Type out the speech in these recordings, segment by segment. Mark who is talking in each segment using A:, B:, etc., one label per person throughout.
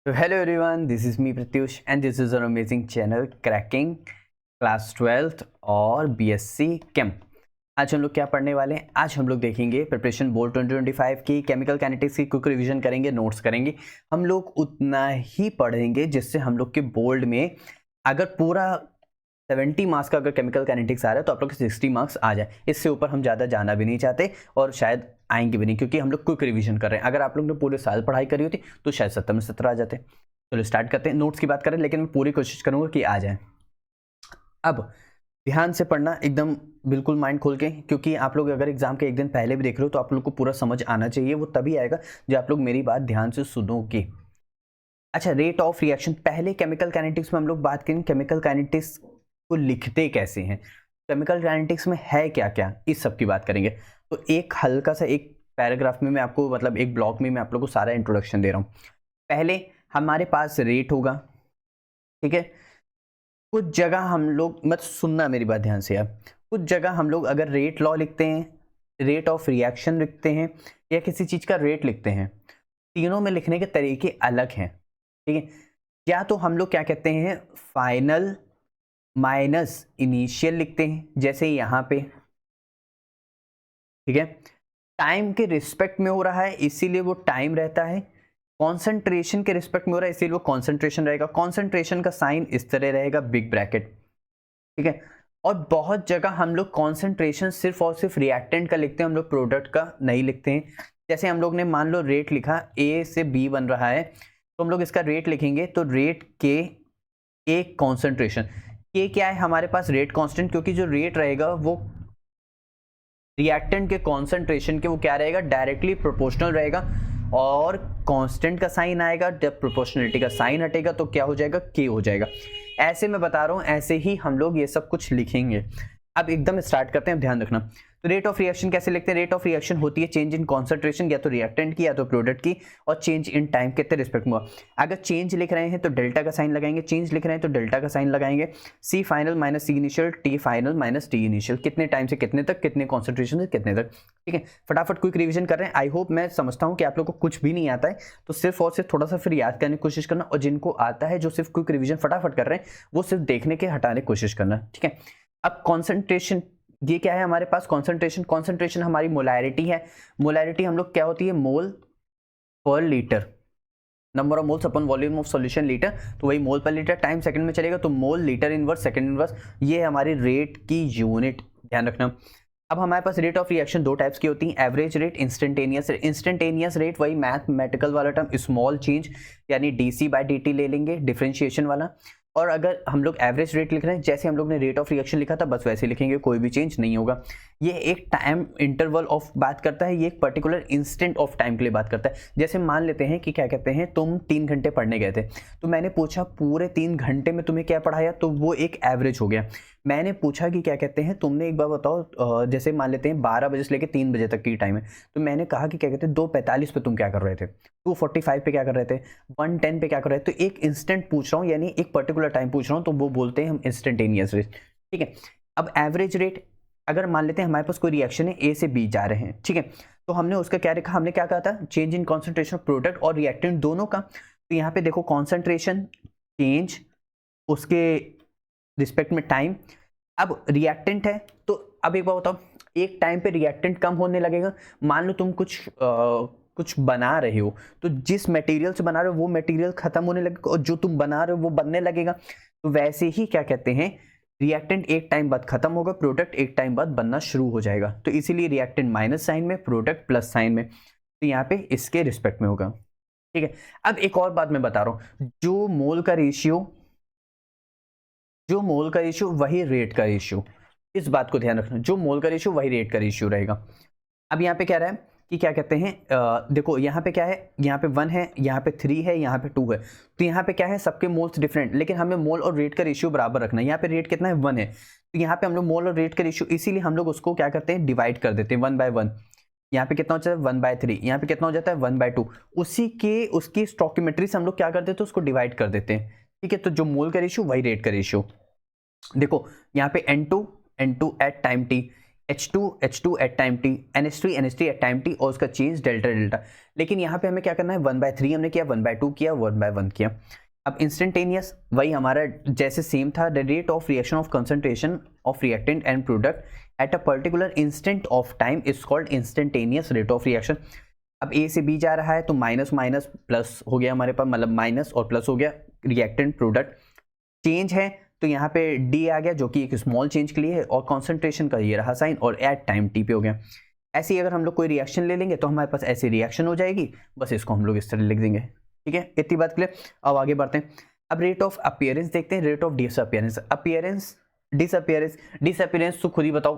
A: So hello everyone, this is me Pratyush and this is our amazing channel Cracking Class 12th और BSc Chem। आज हम लोग क्या पढ़ने वाले हैं? आज हम लोग देखेंगे प्रिपरेशन बोर्ड 2025 की केमिकल काइनेटिक्स की क्विक रिवीजन करेंगे, नोट्स करेंगे। हम लोग उतना ही पढ़ेंगे जिससे हम लोग के बोर्ड में अगर पूरा 70 मार्क्स का अगर केमिकल काइनेटिक्स आ रहा है तो आप लोग के 60 मार्क्स आ जाए। इससे ऊपर हम ज़्यादा जाना भी नहीं चाहते और शायद आएंगे भी नहीं, क्योंकि हम लोग क्विक रिवीजन कर रहे हैं। अगर आप लोग ने पूरे साल पढ़ाई करी होती तो शायद 70 में 70 आ जाते। चलो स्टार्ट करते हैं। नोट्स की बात करें, लेकिन मैं पूरी कोशिश करूँगा कि आ जाए। अब ध्यान से पढ़ना, एकदम बिल्कुल माइंड खोल के, क्योंकि आप लोग अगर एग्जाम के एक दिन पहले भी देख रहे हो तो आप लोग को पूरा समझ आना चाहिए। वो तभी आएगा जब आप लोग मेरी बात ध्यान से सुनोगे। अच्छा, रेट ऑफ रिएक्शन, पहले केमिकल काइनेटिक्स में हम लोग बात करेंगे केमिकल काइनेटिक्स को लिखते कैसे हैं, केमिकल काइनेटिक्स में है क्या क्या, इस सब की बात करेंगे। तो एक हल्का सा एक पैराग्राफ में मैं आपको, मतलब एक ब्लॉक में मैं आप लोगों को सारा इंट्रोडक्शन दे रहा हूँ। पहले हमारे पास रेट होगा, ठीक है। कुछ जगह हम लोग, मत सुनना मेरी बात ध्यान से यार, कुछ जगह हम लोग अगर रेट लॉ लिखते हैं, रेट ऑफ रिएक्शन लिखते हैं या किसी चीज़ का रेट लिखते हैं, तीनों में लिखने के तरीके अलग हैं, ठीक है। या तो हम लोग क्या कहते हैं, फाइनल माइनस इनिशियल लिखते हैं, जैसे यहाँ पे, ठीक है। टाइम के रिस्पेक्ट में हो रहा है इसीलिए वो टाइम रहता है, कॉन्सेंट्रेशन के रिस्पेक्ट में हो रहा है इसीलिए वो कॉन्सेंट्रेशन रहेगा। कॉन्सेंट्रेशन का साइन इस तरह रहेगा, बिग ब्रैकेट, ठीक है। और बहुत जगह हम लोग कॉन्सेंट्रेशन सिर्फ और सिर्फ रिएक्टेंट का लिखते हैं, हम लोग प्रोडक्ट का नहीं लिखते हैं। जैसे हम लोग ने मान लो रेट लिखा, ए से बी बन रहा है तो हम लोग इसका रेट लिखेंगे, तो रेट के एक कॉन्सेंट्रेशन, ये क्या है हमारे पास रेट कांस्टेंट, क्योंकि जो रेट रहेगा वो रिएक्टेंट के कॉन्सेंट्रेशन के वो क्या रहेगा, डायरेक्टली प्रोपोर्शनल रहेगा। और कांस्टेंट का साइन आएगा, जब प्रोपोर्शनलिटी का साइन हटेगा तो क्या हो जाएगा, के हो जाएगा। ऐसे मैं बता रहा हूं, ऐसे ही हम लोग ये सब कुछ लिखेंगे। अब एकदम स्टार्ट करते हैं, ध्यान रखना। तो रेट ऑफ रिएक्शन कैसे लिखते हैं? रेट ऑफ रिएक्शन होती है चेंज इन कॉन्सेंट्रेशन, या तो रिएक्टेंट की या तो प्रोडक्ट की, और चेंज इन टाइम कितने रिस्पेक्ट में हुआ। अगर चेंज लिख रहे हैं तो डेल्टा का साइन लगाएंगे, चेंज लिख रहे हैं तो डेल्टा का साइन लगाएंगे। C final minus C initial, T final minus T initial, कितने टाइम से कितने तक, कितने कॉन्सेंट्रेशन से कितने तक, ठीक है। फटाफट क्विक रिवीजन कर रहे हैं। आई होप, मैं समझता हूँ कि आप लोग को कुछ भी नहीं आता है तो सिर्फ और सिर्फ थोड़ा सा फिर याद करने की कोशिश करना, और जिनको आता है जो सिर्फ क्विक रिवीजन फटाफट कर रहे हैं वो सिर्फ देखने के हटाने की कोशिश करना, ठीक है। अब कॉन्सेंट्रेशन, ये क्या है हमारे पास, कॉन्सेंट्रेशन। कॉन्सेंट्रेशन हमारी मोलैरिटी है। मोलैरिटी हम लोग क्या होती है, मोल पर litre, number of moles upon volume of solution litre, तो वही मोल पर लीटर। टाइम सेकंड में चलेगा तो mole litre inverse second inverse, ये हमारी रेट की यूनिट, ध्यान रखना। अब हमारे पास रेट ऑफ रिएक्शन दो टाइप्स की होती हैं, average rate, instantaneous rate. Instantaneous rate वही मैथमेटिकल वाला टर्म, स्मॉल चेंज यानी डीसी बाय डीटी ले लेंगे, डिफरेंशिएशन वाला। और अगर हम लोग एवरेज रेट लिख रहे हैं, जैसे हम लोग ने रेट ऑफ रिएक्शन लिखा था बस वैसे लिखेंगे, कोई भी चेंज नहीं होगा। ये एक टाइम इंटरवल ऑफ बात करता है, ये एक पर्टिकुलर इंस्टेंट ऑफ टाइम के लिए बात करता है। जैसे मान लेते हैं कि क्या कहते हैं, तुम 3 घंटे पढ़ने गए थे, तो मैंने पूछा पूरे 3 घंटे में तुम्हें क्या पढ़ाया, तो वो एक एवरेज हो गया। मैंने पूछा कि क्या कहते हैं, तुमने एक बार बताओ, जैसे मान लेते हैं 12 बजे से लेकर 3 बजे तक की टाइम है, तो मैंने कहा कि क्या कहते हैं 2:45 पे तुम क्या कर रहे थे, 2:45 पे क्या कर रहे थे, 1:10 पे क्या कर रहे थे। तो एक इंस्टेंट पूछ रहा हूँ, यानी एक पर्टिकुलर टाइम पूछ रहा हूँ, तो वो बोलते हैं हम इंस्टेंटेनियस रेट, ठीक है। अब एवरेज रेट, अगर मान लेते हैं हमारे पास कोई रिएक्शन है, ए से बी जा रहे हैं, ठीक है, तो हमने उसका क्या लिखा, हमने क्या कहा था, चेंज इन कॉन्सेंट्रेशन प्रोडक्ट और रिएक्टेंट दोनों का। तो यहाँ पे देखो कॉन्सेंट्रेशन चेंज, उसके रिस्पेक्ट में टाइम। अब रिएक्टेंट है, तो अब एक बार बताओ, एक टाइम पे रिएक्टेंट कम होने लगेगा। मान लो तुम कुछ बना रहे हो, तो जिस मटेरियल से बना रहे हो वो मटेरियल खत्म होने लगेगा और जो तुम बना रहे हो वो बनने लगेगा। तो वैसे ही क्या कहते हैं, रिएक्टेंट एक टाइम बाद खत्म होगा, प्रोडक्ट एक टाइम बाद बनना शुरू हो जाएगा। तो इसीलिए रिएक्टेंट माइनस साइन में, प्रोडक्ट प्लस साइन में, तो यहाँ पे इसके रिस्पेक्ट में होगा, ठीक है। अब एक और बात मैं बता रहा हूँ, जो मोल का रेशियो वही रेट का रेशियो, इस बात को ध्यान रखना, जो मोल का रेशियो वही रेट का रेशियो रहेगा। अब यहाँ पे क्या रहा है कि क्या कहते हैं, देखो यहाँ पे क्या है, यहाँ पे 1 है, यहाँ पे 3 है, यहाँ पे 2 है, तो यहाँ पे क्या है, सबके मोल्स डिफरेंट, लेकिन हमें मोल और रेट का रेशियो बराबर रखना है। यहाँ पे रेट कितना है, 1 है, तो यहाँ पे हम लोग मोल और रेट का रेशियो, इसीलिए हम लोग उसको क्या करते हैं, डिवाइड कर देते हैं 1/1। यहाँ पे कितना हो जाता है, 1/3, यहाँ पे कितना हो जाता है, 1/2। उसकी स्टोइकियोमेट्री से हम लोग क्या करते हैं, तो उसको डिवाइड कर देते हैं, ठीक है। तो जो मोल का रेशियो वही रेट का रेशियो। देखो यहाँ पे N2 at time t, H2 at time t, NH3 at time t और उसका चेंज डेल्टा डेल्टा। लेकिन यहाँ पे हमें क्या करना है, 1/3 हमने किया, 1/2 किया, 1/1 किया। अब इंस्टेंटेनियस वही हमारा जैसे सेम था, the rate of reaction of concentration of reactant and product at a particular instant of time is called instantaneous rate of reaction. अब ए से बी जा रहा है तो माइनस माइनस प्लस हो गया हमारे पास, मतलब माइनस और प्लस हो गया, रिएक्टेंट प्रोडक्ट चेंज है तो यहाँ पे डी आ गया जो कि एक स्मॉल चेंज के लिए है, और कॉन्सेंट्रेशन का ये रहा साइन, और एट टाइम टी पे हो गया। ऐसे ही अगर हम लोग कोई रिएक्शन ले लेंगे तो हमारे पास ऐसी रिएक्शन हो जाएगी, बस इसको हम लोग इस तरह लिख देंगे। ठीक है, इतनी बात क्लियर। अब आगे बढ़ते हैं। अब रेट ऑफ अपीयरेंस देखते हैं, rate of disappearance. Appearance disappearance, disappearance तो खुद ही बताओ,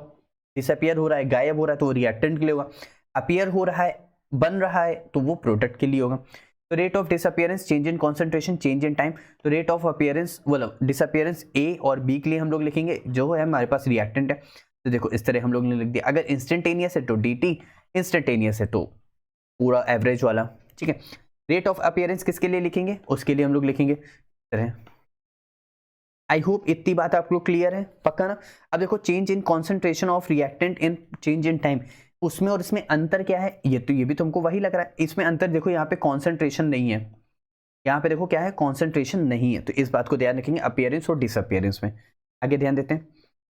A: डिसअपीयर हो रहा है, गायब हो रहा है तो वो रिएक्टेंट के लिए होगा, अपीयर हो रहा है, बन रहा है तो वो प्रोडक्ट के लिए होगा। तो rate of disappearance, change in concentration, change in time. तो रेट ऑफ अपीयरेंस मतलब डिसअपीयरेंस ए और बी के लिए हम लोग लिखेंगे, जो है हमारे पास रिएक्टेंट है। तो देखो इस तरह हम लोग ने लिख दिया। अगर इंस्टेंटेनियस है तो dt, इंस्टेंटेनियस है तो पूरा एवरेज वाला। ठीक है, रेट ऑफ अपीयरेंस किसके लिए लिखेंगे, उसके लिए हम लोग लिखेंगे इस तरह। आई होप इतनी बात आपको क्लियर है, पक्का ना। अब देखो change in concentration of reactant in change in time, उसमें और इसमें अंतर क्या है, ये तो ये भी तुमको वही लग रहा है। इसमें अंतर देखो, यहाँ पे कॉन्सेंट्रेशन नहीं है, यहाँ पे देखो क्या है, कॉन्सेंट्रेशन नहीं है, तो इस बात को ध्यान रखेंगे अपीयरेंस और डिसअपीयरेंस में। आगे ध्यान देते हैं।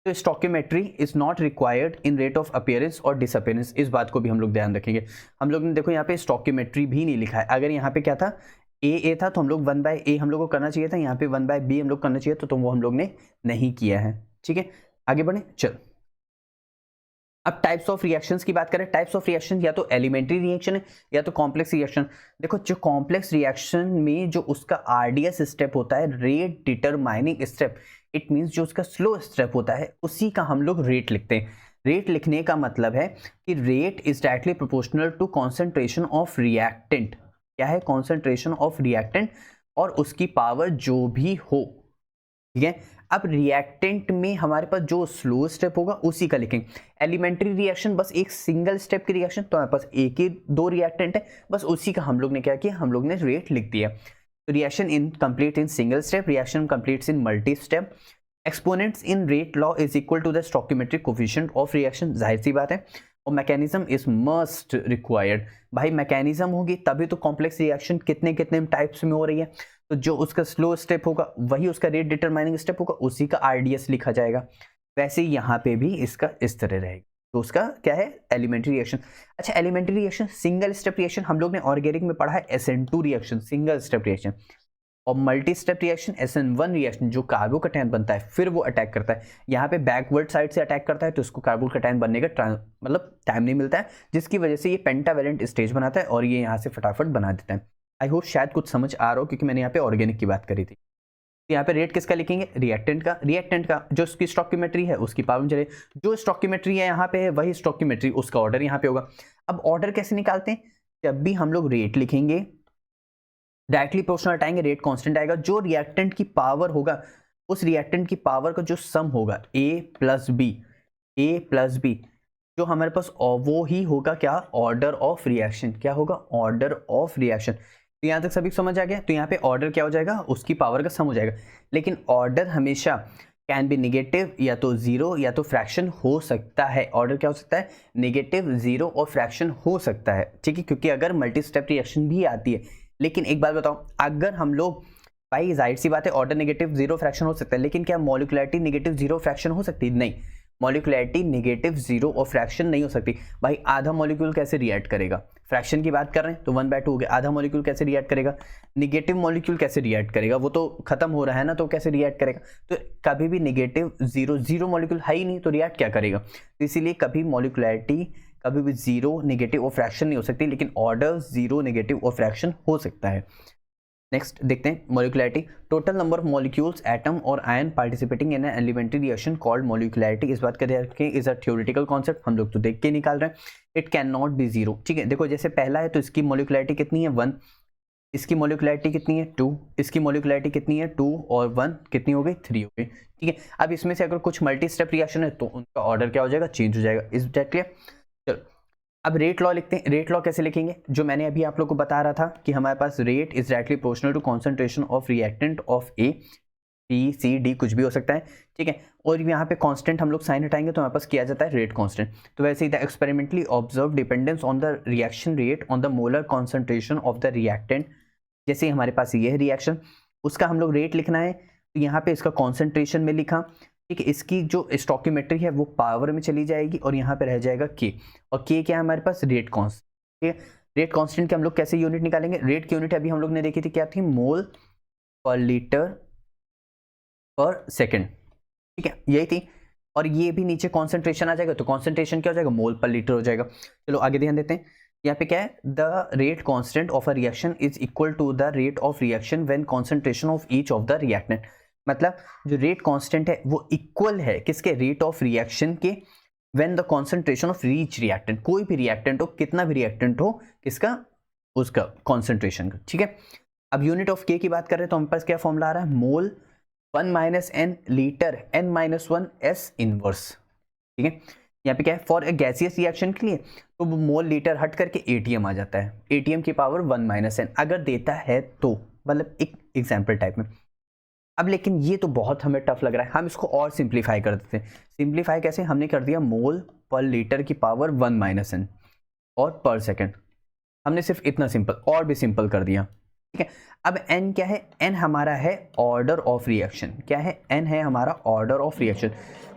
A: तो stoichiometry is not required in rate of appearance और डिसअपीयरेंस, इस बात को भी हम लोग ध्यान रखेंगे। हम लोग ने देखो यहाँ पे स्टोकियोमेट्री भी नहीं लिखा है। अगर यहाँ पे क्या था, ए था तो हम लोग 1/a हम लोग को करना चाहिए था, यहाँ पे 1/b हम लोग करना चाहिए तो वो हम लोग ने नहीं किया है। ठीक है, आगे बढ़े, चल। अब टाइप्स ऑफ रिएक्शंस की बात करें। टाइप्स ऑफ रिएक्शन या तो एलिमेंट्री रिएक्शन है या तो कॉम्प्लेक्स रिएक्शन। देखो जो कॉम्प्लेक्स रिएक्शन में जो उसका आरडीएस स्टेप होता है, rate determining step, it means जो उसका स्लो स्टेप होता है उसी का हम लोग रेट लिखते हैं। रेट लिखने का मतलब है कि rate is directly proportional to concentration of reactant. क्या है, कॉन्सेंट्रेशन ऑफ रिएक्टेंट और उसकी पावर जो भी हो। ठीक है, अब रिएक्टेंट में हमारे पास जो स्लो स्टेप होगा उसी का लिखेंगे। एलिमेंट्री रिएक्शन बस एक सिंगल स्टेप की रिएक्शन, तो हमारे पास एक ही दो रिएक्टेंट है, बस उसी का हम लोग ने क्या किया, हम लोग ने रेट लिख दिया। तो reaction in complete in single step, reaction completes in multi step. Exponents in rate law is equal to the stoichiometric coefficient of reaction, जाहिर सी बात है। और मैकेनिज्म इज मस्ट रिक्वायर्ड, भाई मैकेनिज्म होगी तभी तो कॉम्प्लेक्स रिएक्शन कितने कितने टाइप्स में हो रही है। तो जो उसका स्लो स्टेप होगा वही उसका रेट डिटरमाइनिंग स्टेप होगा, उसी का आरडीएस लिखा जाएगा। वैसे ही यहाँ पे भी इसका इस तरह रहेगा। तो उसका क्या है, एलिमेंट्री रिएक्शन। अच्छा, elementary reaction single step reaction हम लोग ने ऑर्गेनिक में पढ़ा है, SN2 reaction single step reaction. और multi step reaction SN1 reaction, जो कार्बोकैटायन बनता है फिर वो अटैक करता है, यहाँ पे बैकवर्ड साइड से अटैक करता है तो उसको कार्बोकैटायन बनने का मतलब टाइम नहीं मिलता है, जिसकी वजह से ये पेंटावेलेंट स्टेज बनाता है और ये यहाँ से फटाफट बना देता है। आई होप शायद कुछ समझ आ रहा हो, क्योंकि मैंने यहाँ पे ऑर्गेनिक की बात करी थी। तो यहाँ पे रेट किसका लिखेंगे, रिएक्टेंट का। रिएक्टेंट का जो उसकी स्टोकियोमेट्री है उसकी पावर में चले, जो स्टोकियोमेट्री है यहाँ पे है वही स्टोकियोमेट्री उसका ऑर्डर यहाँ पे होगा। अब ऑर्डर कैसे निकालते हैं, जब भी हम लोग रेट लिखेंगे डायरेक्टली प्रोपोर्शनल हटाएंगे, रेट कांस्टेंट आएगा। जो रिएक्टेंट की पावर होगा उस रिएक्टेंट की पावर का जो सम होगा a प्लस बी, जो हमारे पास वो ही होगा क्या, ऑर्डर ऑफ रिएक्शन। क्या होगा, ऑर्डर ऑफ रिएक्शन। तो यहाँ तक सभी समझ आ गया। तो यहाँ पे ऑर्डर क्या हो जाएगा, उसकी पावर का सम हो जाएगा। लेकिन ऑर्डर हमेशा कैन बी निगेटिव, या तो जीरो या तो फ्रैक्शन हो सकता है। ऑर्डर क्या हो सकता है, नेगेटिव, जीरो और फ्रैक्शन हो सकता है। ठीक है, क्योंकि अगर मल्टी स्टेप रिएक्शन भी आती है, लेकिन एक बात बताओ, अगर हम लोग, भाई जाहिर सी बात है ऑर्डर नेगेटिव जीरो फ्रैक्शन हो सकता है, लेकिन क्या मॉलिक्युलरिटी नेगेटिव जीरो फ्रैक्शन हो सकती है, नहीं। मॉलिक्युलरिटी नेगेटिव जीरो और फ्रैक्शन नहीं हो सकती। भाई आधा मॉलिक्यूल कैसे रिएक्ट करेगा, फ्रैक्शन की बात कर रहे हैं तो 1/2 हो गया, आधा मॉलिक्यूल कैसे रिएक्ट करेगा, नेगेटिव मॉलिक्यूल कैसे रिएक्ट करेगा, वो तो खत्म हो रहा है ना, तो कैसे रिएक्ट करेगा। तो कभी भी नेगेटिव जीरो मॉलिक्यूल है ही नहीं, तो रिएक्ट क्या करेगा। तो इसीलिए कभी मॉलिक्युलरिटी कभी भी जीरो, नेगेटिव और फ्रैक्शन नहीं हो सकती, लेकिन ऑर्डर जीरो, नेगेटिव और फ्रैक्शन हो सकता है। नेक्स्ट देखते हैं molecularity. Total number of molecules, atom और ion participating in an elementary reaction called molecularity. इस बात का ध्यान रखें, इज अ थ्योरेटिकल कॉन्सेप्ट, हम लोग तो देख के निकाल रहे हैं। It can not be zero. ठीक है, देखो जैसे पहला है तो इसकी मॉलिक्युलरिटी कितनी है 1, इसकी मॉलिक्युलरिटी कितनी है 2, इसकी मॉलिक्युलरिटी कितनी है 2 और 1 कितनी हो गई 3 हो गई। ठीक है, अब इसमें से अगर कुछ मल्टी स्टेप रिएक्शन है तो उनका ऑर्डर क्या हो जाएगा, चेंज हो जाएगा। Is that clear. चलो अब रेट लॉ लिखते हैं। रेट लॉ कैसे लिखेंगे, जो मैंने अभी आप लोग को बता रहा था कि हमारे पास rate is directly proportional to concentration of reactant of A. B C D कुछ भी हो सकता है, ठीक है। और यहाँ पे कांस्टेंट हम लोग साइन हटाएंगे तो हमारे पास किया जाता है रेट कांस्टेंट। तो वैसे ही the experimentally observe dependence on the reaction rate on the molar concentration of the reactant. जैसे हमारे पास ये है रिएक्शन, उसका हम लोग रेट लिखना है, तो यहाँ पे इसका कॉन्सेंट्रेशन में लिखा, ठीक है। इसकी जो स्टोकियोमेट्री है वो पावर में चली जाएगी और यहाँ पे रह जाएगा के, और के क्या है हमारे पास, रेट कांस्टेंट, ठीक है। रेट कांस्टेंट के हम लोग कैसे यूनिट निकालेंगे, रेट की यूनिट अभी हम लोग ने देखी थी क्या थी, मोल पर लीटर पर सेकेंड, ठीक है, यही थी। और ये भी नीचे कॉन्सेंट्रेशन आ जाएगा, तो कॉन्सेंट्रेशन क्या हो जाएगा, मोल पर लीटर हो जाएगा। चलो आगे ध्यान देते हैं, यहाँ पे क्या है, the rate constant of a reaction is equal to the rate of reaction when concentration of each of the reactant. मतलब जो रेट कांस्टेंट है वो इक्वल है किसके, रेट ऑफ रिएक्शन के, when the concentration of each reactant, कोई भी reactant हो, कितना भी रिएक्टेंट हो, किसका, उसका कॉन्सेंट्रेशन का, ठीक है। अब यूनिट ऑफ के की बात करें तो हमारे पास क्या फॉर्मूला आ रहा है, mole 1 minus N litre n minus 1 S inverse, ठीक है। यहाँ पे क्या है, फॉर ए गैसियस रिएक्शन के लिए तो वो मोल लीटर हट करके एटीएम आ जाता है, एटीएम की पावर 1 माइनस एन अगर देता है तो, मतलब एक एग्जाम्पल टाइप में। अब लेकिन ये तो बहुत हमें टफ लग रहा है, हम इसको और सिंप्लीफाई कर देते हैं। सिंप्लीफाई कैसे, हमने कर दिया मोल पर लीटर की पावर 1 माइनस एन और पर सेकेंड, हमने सिर्फ इतना सिंपल, और भी सिंपल कर दिया, ठीक है। अब n क्या है, n हमारा है ऑर्डर ऑफ रिएक्शन, क्या है, n है हमारा ऑर्डर ऑफ रिएक्शन।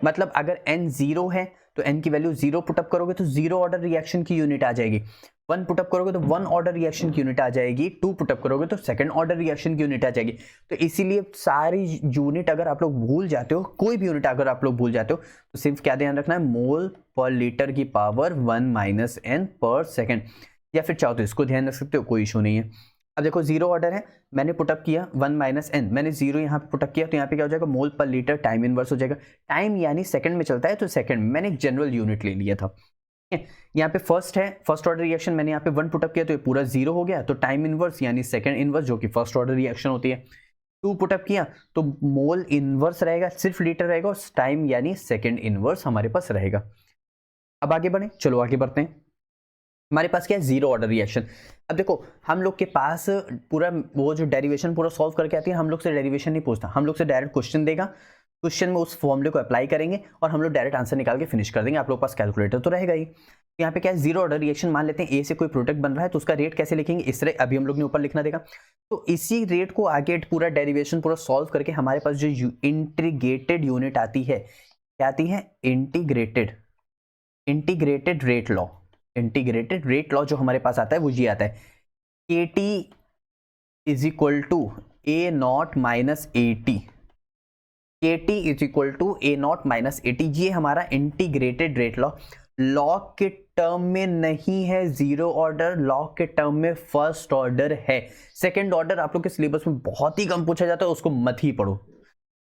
A: मतलब अगर n 0 है तो n की वैल्यू 0 पुटअप करोगे तो 0 ऑर्डर रिएक्शन की यूनिट आ जाएगी, 1 पुटअप करोगे तो 1 ऑर्डर रिएक्शन की यूनिट आ जाएगी, 2 पुटअप करोगे तो सेकंड ऑर्डर रिएक्शन की यूनिट आ जाएगी। तो इसीलिए सारी यूनिट अगर आप लोग भूल जाते हो, कोई भी यूनिट अगर आप लोग भूल जाते हो तो सिर्फ क्या ध्यान रखना है, मोल पर लीटर की पावर 1 माइनस एन पर सेकेंड, या फिर चाहो तो इसको ध्यान रख सकते हो, कोई इशू नहीं है। अब देखो 0 ऑर्डर है, मैंने पुटअप किया 1 माइनस एन, मैंने 0 यहाँ पे पुटअप किया तो यहाँ पे क्या हो जाएगा, मोल पर लीटर टाइम इनवर्स हो जाएगा। टाइम यानी सेकंड में चलता है तो सेकंड में, मैंने एक जनरल यूनिट ले लिया था, ठीक है। यहाँ पे फर्स्ट है, फर्स्ट ऑर्डर रिएक्शन, मैंने यहाँ पे 1 पुटअप किया तो ये पूरा 0 हो गया, तो टाइम इनवर्स यानी सेकंड इनवर्स जो कि फर्स्ट ऑर्डर रिएक्शन होती है। 2 पुटअप किया तो मोल इनवर्स रहेगा, सिर्फ लीटर रहेगा, और टाइम यानी सेकंड इनवर्स हमारे पास रहेगा। अब आगे बढ़े, चलो आगे बढ़ते हैं। हमारे पास क्या है, 0 ऑर्डर रिएक्शन। अब देखो हम लोग के पास पूरा वो जो डेरिवेशन पूरा सॉल्व करके आती है, हम लोग से डेरिवेशन नहीं पूछता, हम लोग से डायरेक्ट क्वेश्चन देगा, क्वेश्चन में उस फॉर्मूले को अप्लाई करेंगे और हम लोग डायरेक्ट आंसर निकाल के फिनिश कर देंगे। आप लोग पास कैलकुलेटर तो रहेगा ही। यहाँ पे क्या है, 0 ऑर्डर रिएक्शन, मान लेते हैं ए से कोई प्रोडक्ट बन रहा है तो उसका रेट कैसे लिखेंगे, इस तरह अभी हम लोग ने ऊपर लिखना देगा। तो इसी रेट को आगे पूरा डेरिवेशन पूरा सॉल्व करके हमारे पास जो इंटीग्रेटेड यूनिट आती है, क्या आती है, integrated rate law. Integrated rate law जो हमारे पास आता है वो ये आता है, KT is equal to A not minus AT, KT is equal to A not minus AT। ये हमारा इंटीग्रेटेड रेट लॉ, लॉ के टर्म में नहीं है 0 ऑर्डर, लॉ के टर्म में फर्स्ट ऑर्डर है। सेकंड ऑर्डर आप लोग के सिलेबस में बहुत ही कम पूछा जाता है, उसको मत ही पढ़ो,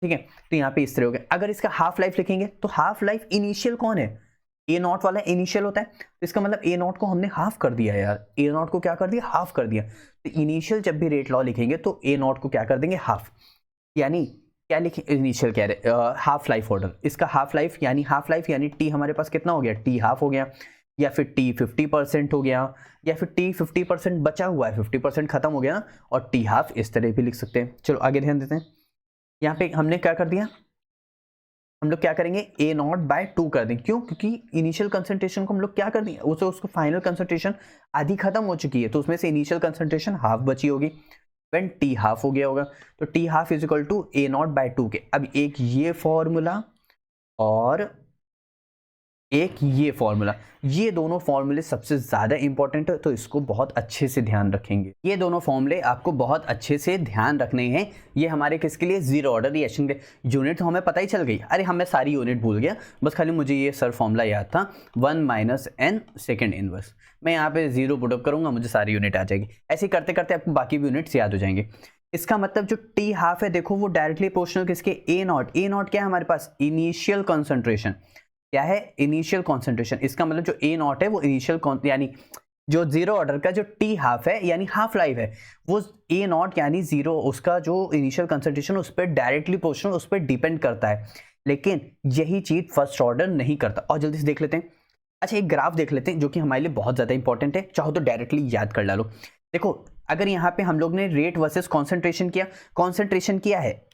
A: ठीक है। तो यहाँ पे इस तरह हो गया। अगर इसका हाफ लाइफ लिखेंगे तो हाफ लाइफ इनिशियल कौन है, ए नॉट वाला इनिशियल होता है, तो इसका मतलब ए नॉट को हमने हाफ कर दिया यार, ए नॉट को क्या कर दिया, हाफ कर दिया। तो इनिशियल जब भी रेट लॉ लिखेंगे तो ए नॉट को क्या कर देंगे, हाफ, यानी क्या लिखे, इनिशियल कह रहे हाफ लाइफ ऑर्डर, इसका हाफ लाइफ यानी टी हमारे पास कितना हो गया, टी हाफ हो गया, या फिर टी 50% हो गया, या फिर टी 50% बचा हुआ है, 50% खत्म हो गया और टी हाफ, इस तरह भी लिख सकते हैं। चलो आगे ध्यान देते हैं। यहाँ पे हमने क्या कर दिया, हम लोग क्या करेंगे, ए नॉट बाय 2 कर दें, क्यों, क्योंकि इनिशियल कंसंट्रेशन को हम लोग क्या कर दें, उसको फाइनल कंसंट्रेशन आधी खत्म हो चुकी है, तो उसमें से इनिशियल कंसंट्रेशन हाफ बची होगी, व्हेन टी हाफ हो गया होगा, तो T half is equal to A not by 2 के। अब एक ये फॉर्मूला और एक ये फॉर्मूला, ये दोनों फॉर्मूले सबसे ज्यादा इंपॉर्टेंट है, तो इसको बहुत अच्छे से ध्यान रखेंगे। ये दोनों फॉर्मूले आपको बहुत अच्छे से ध्यान रखने हैं। ये हमारे किसके लिए, 0 ऑर्डर रिएक्शन के। यूनिट तो हमें पता ही चल गई, अरे हमें सारी यूनिट भूल गया, बस खाली मुझे ये सर फॉर्मूला याद था, 1 माइनस एन सेकेंड इनवर्स। मैं यहाँ पे 0 पुटअप करूंगा, मुझे सारी यूनिट आ जाएगी। ऐसे करते करते आपको बाकी भी यूनिट्स याद हो जाएंगे। इसका मतलब जो टी हाफ है, देखो वो डायरेक्टली प्रोपोर्शनल किसके, ए नॉट। ए नॉट क्या है हमारे पास, इनिशियल कॉन्सेंट्रेशन, क्या है, इनिशियल कॉन्सेंट्रेशन। इसका मतलब जो ए नॉट है वो इनिशियल, यानी जो 0 ऑर्डर का जो टी हाफ है यानी हाफ लाइफ है, वो ए नॉट यानी 0, उसका जो इनिशियल कंसंट्रेशन उस पर डायरेक्टली प्रोपोर्शनल, उस पर डिपेंड करता है। लेकिन यही चीज फर्स्ट ऑर्डर नहीं करता। और जल्दी से देख लेते हैं। अच्छा एक ग्राफ देख लेते हैं जो कि हमारे लिए बहुत ज्यादा इंपॉर्टेंट है, चाहो तो डायरेक्टली याद कर डालो। देखो अगर यहाँ पे हम लोग ने रेट वर्सेस कॉन्सेंट्रेशन किया, कॉन्सेंट्रेशन किया है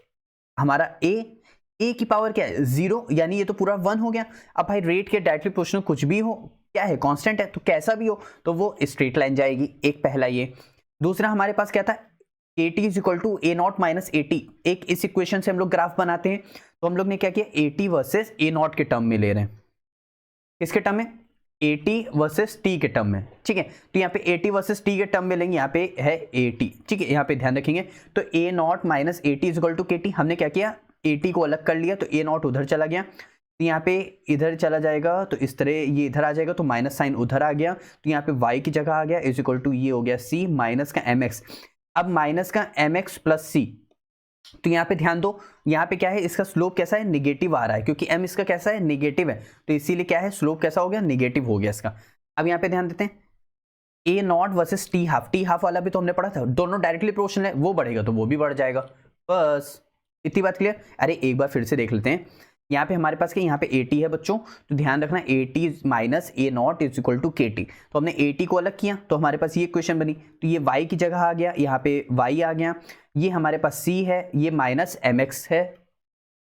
A: हमारा ए की पावर क्या है 0, यानी ये तो पूरा 1 हो गया। अब भाई रेट के डायरेक्टली प्रोपोर्शनल कुछ भी हो, क्या है कांस्टेंट है, तो कैसा भी हो तो वो स्ट्रेट लाइन जाएगी, एक पहला ये। दूसरा हमारे पास क्या था, AT is equal to A0 minus AT। एक इस इक्वेशन से हम लोग ग्राफ बनाते हैं, तो हम लोग ने क्या किया, AT वर्सेस A0 के टर्म में ले रहे हैं। किसके टर्म में, AT वर्सेस T के टर्म में, ठीक है। तो यहाँ पे AT वर्सेस T के टर्म में लेंगे, यहाँ पे है AT, ठीक है, यहाँ पे ध्यान रखेंगे। तो A0 minus AT is equal to KT। हमने क्या किया, AT को अलग कर लिया, तो A0 उधर चला गया, तो यहाँ पे इधर चला जाएगा, तो इस तरह ये इधर आ जाएगा, तो माइनस साइन उधर आ गया, तो यहाँ पे y की जगह आ गया इज इक्वल टू ये हो गया C माइनस का mx। अब माइनस का mx प्लस C, तो यहाँ पे ध्यान दो, यहाँ पे क्या है, इसका स्लोप कैसा है, निगेटिव आ रहा है, क्योंकि m इसका कैसा है, निगेटिव है, तो इसीलिए क्या है, स्लोप कैसा हो गया, निगेटिव हो गया इसका। अब यहाँ पे ध्यान देते हैं, A0 वर्सेस टी हाफ वाला भी तो हमने पढ़ा था, दोनों डायरेक्टली प्रोपोर्शनल है, वो बढ़ेगा तो वो भी बढ़ जाएगा, बस इतनी बात क्लियर। अरे एक बार फिर से देख लेते हैं, यहाँ पे हमारे पास क्या, यहाँ पे AT है बच्चों, तो ध्यान रखना AT minus A0 is equal to KT। तो हमने AT को अलग किया, तो हमारे पास ये इक्वेशन बनी, तो ये y की जगह आ गया, यहाँ पे y आ गया, ये हमारे पास C है, ये माइनस mx है।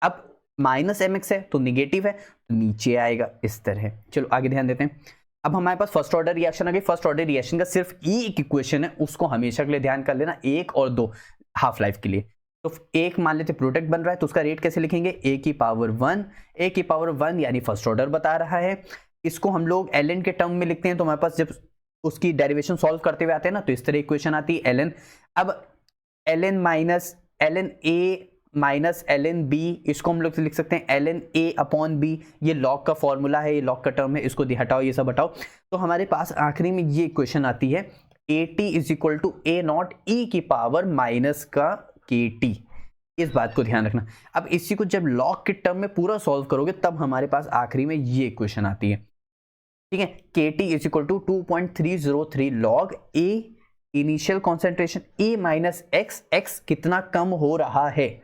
A: अब माइनस mx है तो निगेटिव है, तो नीचे आएगा इस तरह। चलो आगे ध्यान देते हैं। अब हमारे पास फर्स्ट ऑर्डर रिएक्शन आ गई। फर्स्ट ऑर्डर रिएक्शन का सिर्फ एक इक्वेशन है, उसको हमेशा के लिए ध्यान कर लेना, 1 और 2 हाफ लाइफ के लिए। तो एक मान लेते प्रोडक्ट बन रहा है, तो उसका रेट कैसे लिखेंगे, a की पावर 1 यानी फर्स्ट ऑर्डर बता रहा है। इसको हम लोग ln के टर्म में लिखते हैं, तो हमारे पास जब उसकी डेरिवेशन सॉल्व करते हुए आते हैं ना, तो इस तरह इक्वेशन आती है ln। अब ln minus ln a minus ln b, इसको हम लोग लिख सकते हैं ln a अपॉन b। ये लॉग का फॉर्मूला है, ये लॉग का टर्म है, इसको हटाओ, ये सब हटाओ, तो हमारे पास आखिरी में ये इक्वेशन आती है AT is equal to A0 e की पावर माइनस का KT। इस बात को ध्यान रखना। अब इसी को जब लॉग के टर्म में पूरा सॉल्व करोगे, तब हमारे पास आखिरी में ये इक्वेशन आती है, ठीक है। KT is equal to 2.303 log A initial concentration A minus x कितना कम हो रहा है।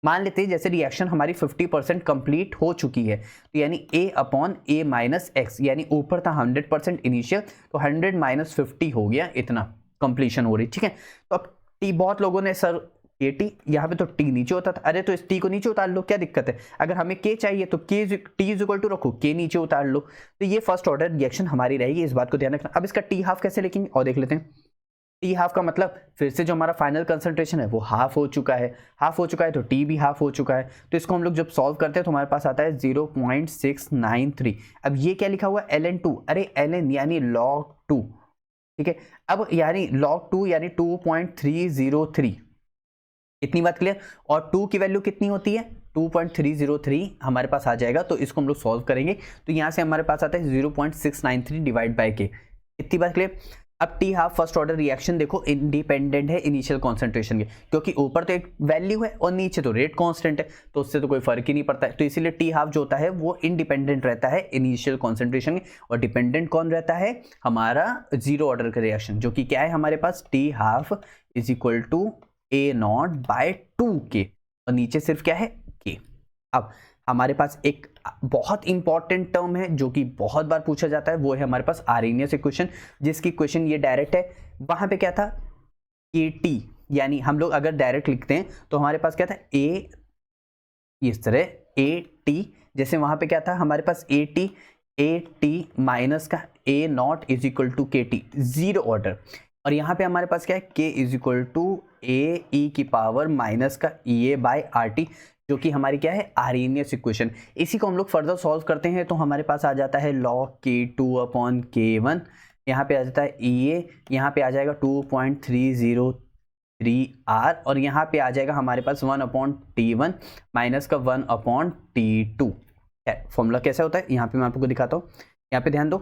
A: मान लेते हैं जैसे रिएक्शन हमारी 50% कंप्लीट हो चुकी है, तो यानी A upon A minus x, यानी ऊपर था 100% इनिशियल, तो 100 माइनस 50 हो गया, इतना कंप्लीशन हो रही, ठीक है। तो अब T, बहुत लोगों ने सर KT, यहाँ पे तो T नीचे होता था, अरे तो इस T को नीचे उतार लो, क्या दिक्कत है। अगर हमें K चाहिए तो T इज इक्वल टू रखो, K नीचे उतार लो, तो ये फर्स्ट ऑर्डर रिएक्शन हमारी रहेगी, इस बात को ध्यान रखना। अब इसका T हाफ कैसे लिखेंगे और देख लेते हैं। T हाफ का मतलब फिर से जो हमारा फाइनल कंसंट्रेशन है वो हाफ हो चुका है, तो T भी हाफ हो चुका है, तो इसको हम लोग जब सॉल्व करते हैं तो हमारे पास आता है 0.693। अब ये क्या लिखा हुआ है, ln2, अरे ln यानी log 2, ठीक है। अब यानी log 2 यानी 2.303, इतनी बात क्लियर। और 2 की वैल्यू कितनी होती है, 2.303 हमारे पास आ जाएगा, तो इसको हम लोग सॉल्व करेंगे, तो यहाँ से हमारे पास आता है 0.693 डिवाइड बाय K, इतनी बात क्लियर। अब T half first order reaction देखो इंडिपेंडेंट है इनिशियल कॉन्सेंट्रेशन के, क्योंकि ऊपर तो एक वैल्यू है और नीचे तो रेट कांस्टेंट है, तो उससे तो कोई फर्क ही नहीं पड़ता है, तो इसीलिए T हाफ जो होता है वो इंडिपेंडेंट रहता है इनिशियल कॉन्सेंट्रेशन के, और डिपेंडेंट कौन रहता है, हमारा जीरो ऑर्डर का रिएक्शन, जो कि क्या है हमारे पास T half is equal to A0 by 2K, और नीचे सिर्फ क्या है K। अब हमारे पास एक बहुत इंपॉर्टेंट टर्म है जो कि बहुत बार पूछा जाता है, वो है हमारे पास आर्हेनियस इक्वेशन, जिसकी इक्वेशन ये डायरेक्ट है। वहां पे क्या था, KT, यानी हम लोग अगर डायरेक्ट लिखते हैं तो हमारे पास क्या था, A, इस तरह AT, जैसे वहां पे क्या था हमारे पास AT माइनस का A0 is equal to KT, zero order, और यहाँ पे हमारे पास क्या है, K is equal to AE की पावर माइनस का EA बाय RT, जो कि हमारी क्या है, आर्हेनियस इक्वेशन। इसी को हम लोग फर्दर सॉल्व करते हैं, तो हमारे पास आ जाता है log K2 अपॉन K1, यहाँ पे आ जाता है EA, यहाँ पे आ जाएगा 2.303R, और यहाँ पे आ जाएगा हमारे पास 1 अपॉन T1 माइनस का 1 अपॉन T2। फॉर्मूला कैसा होता है, यहाँ पे मैं आपको दिखाता हूँ, यहाँ पे ध्यान दो,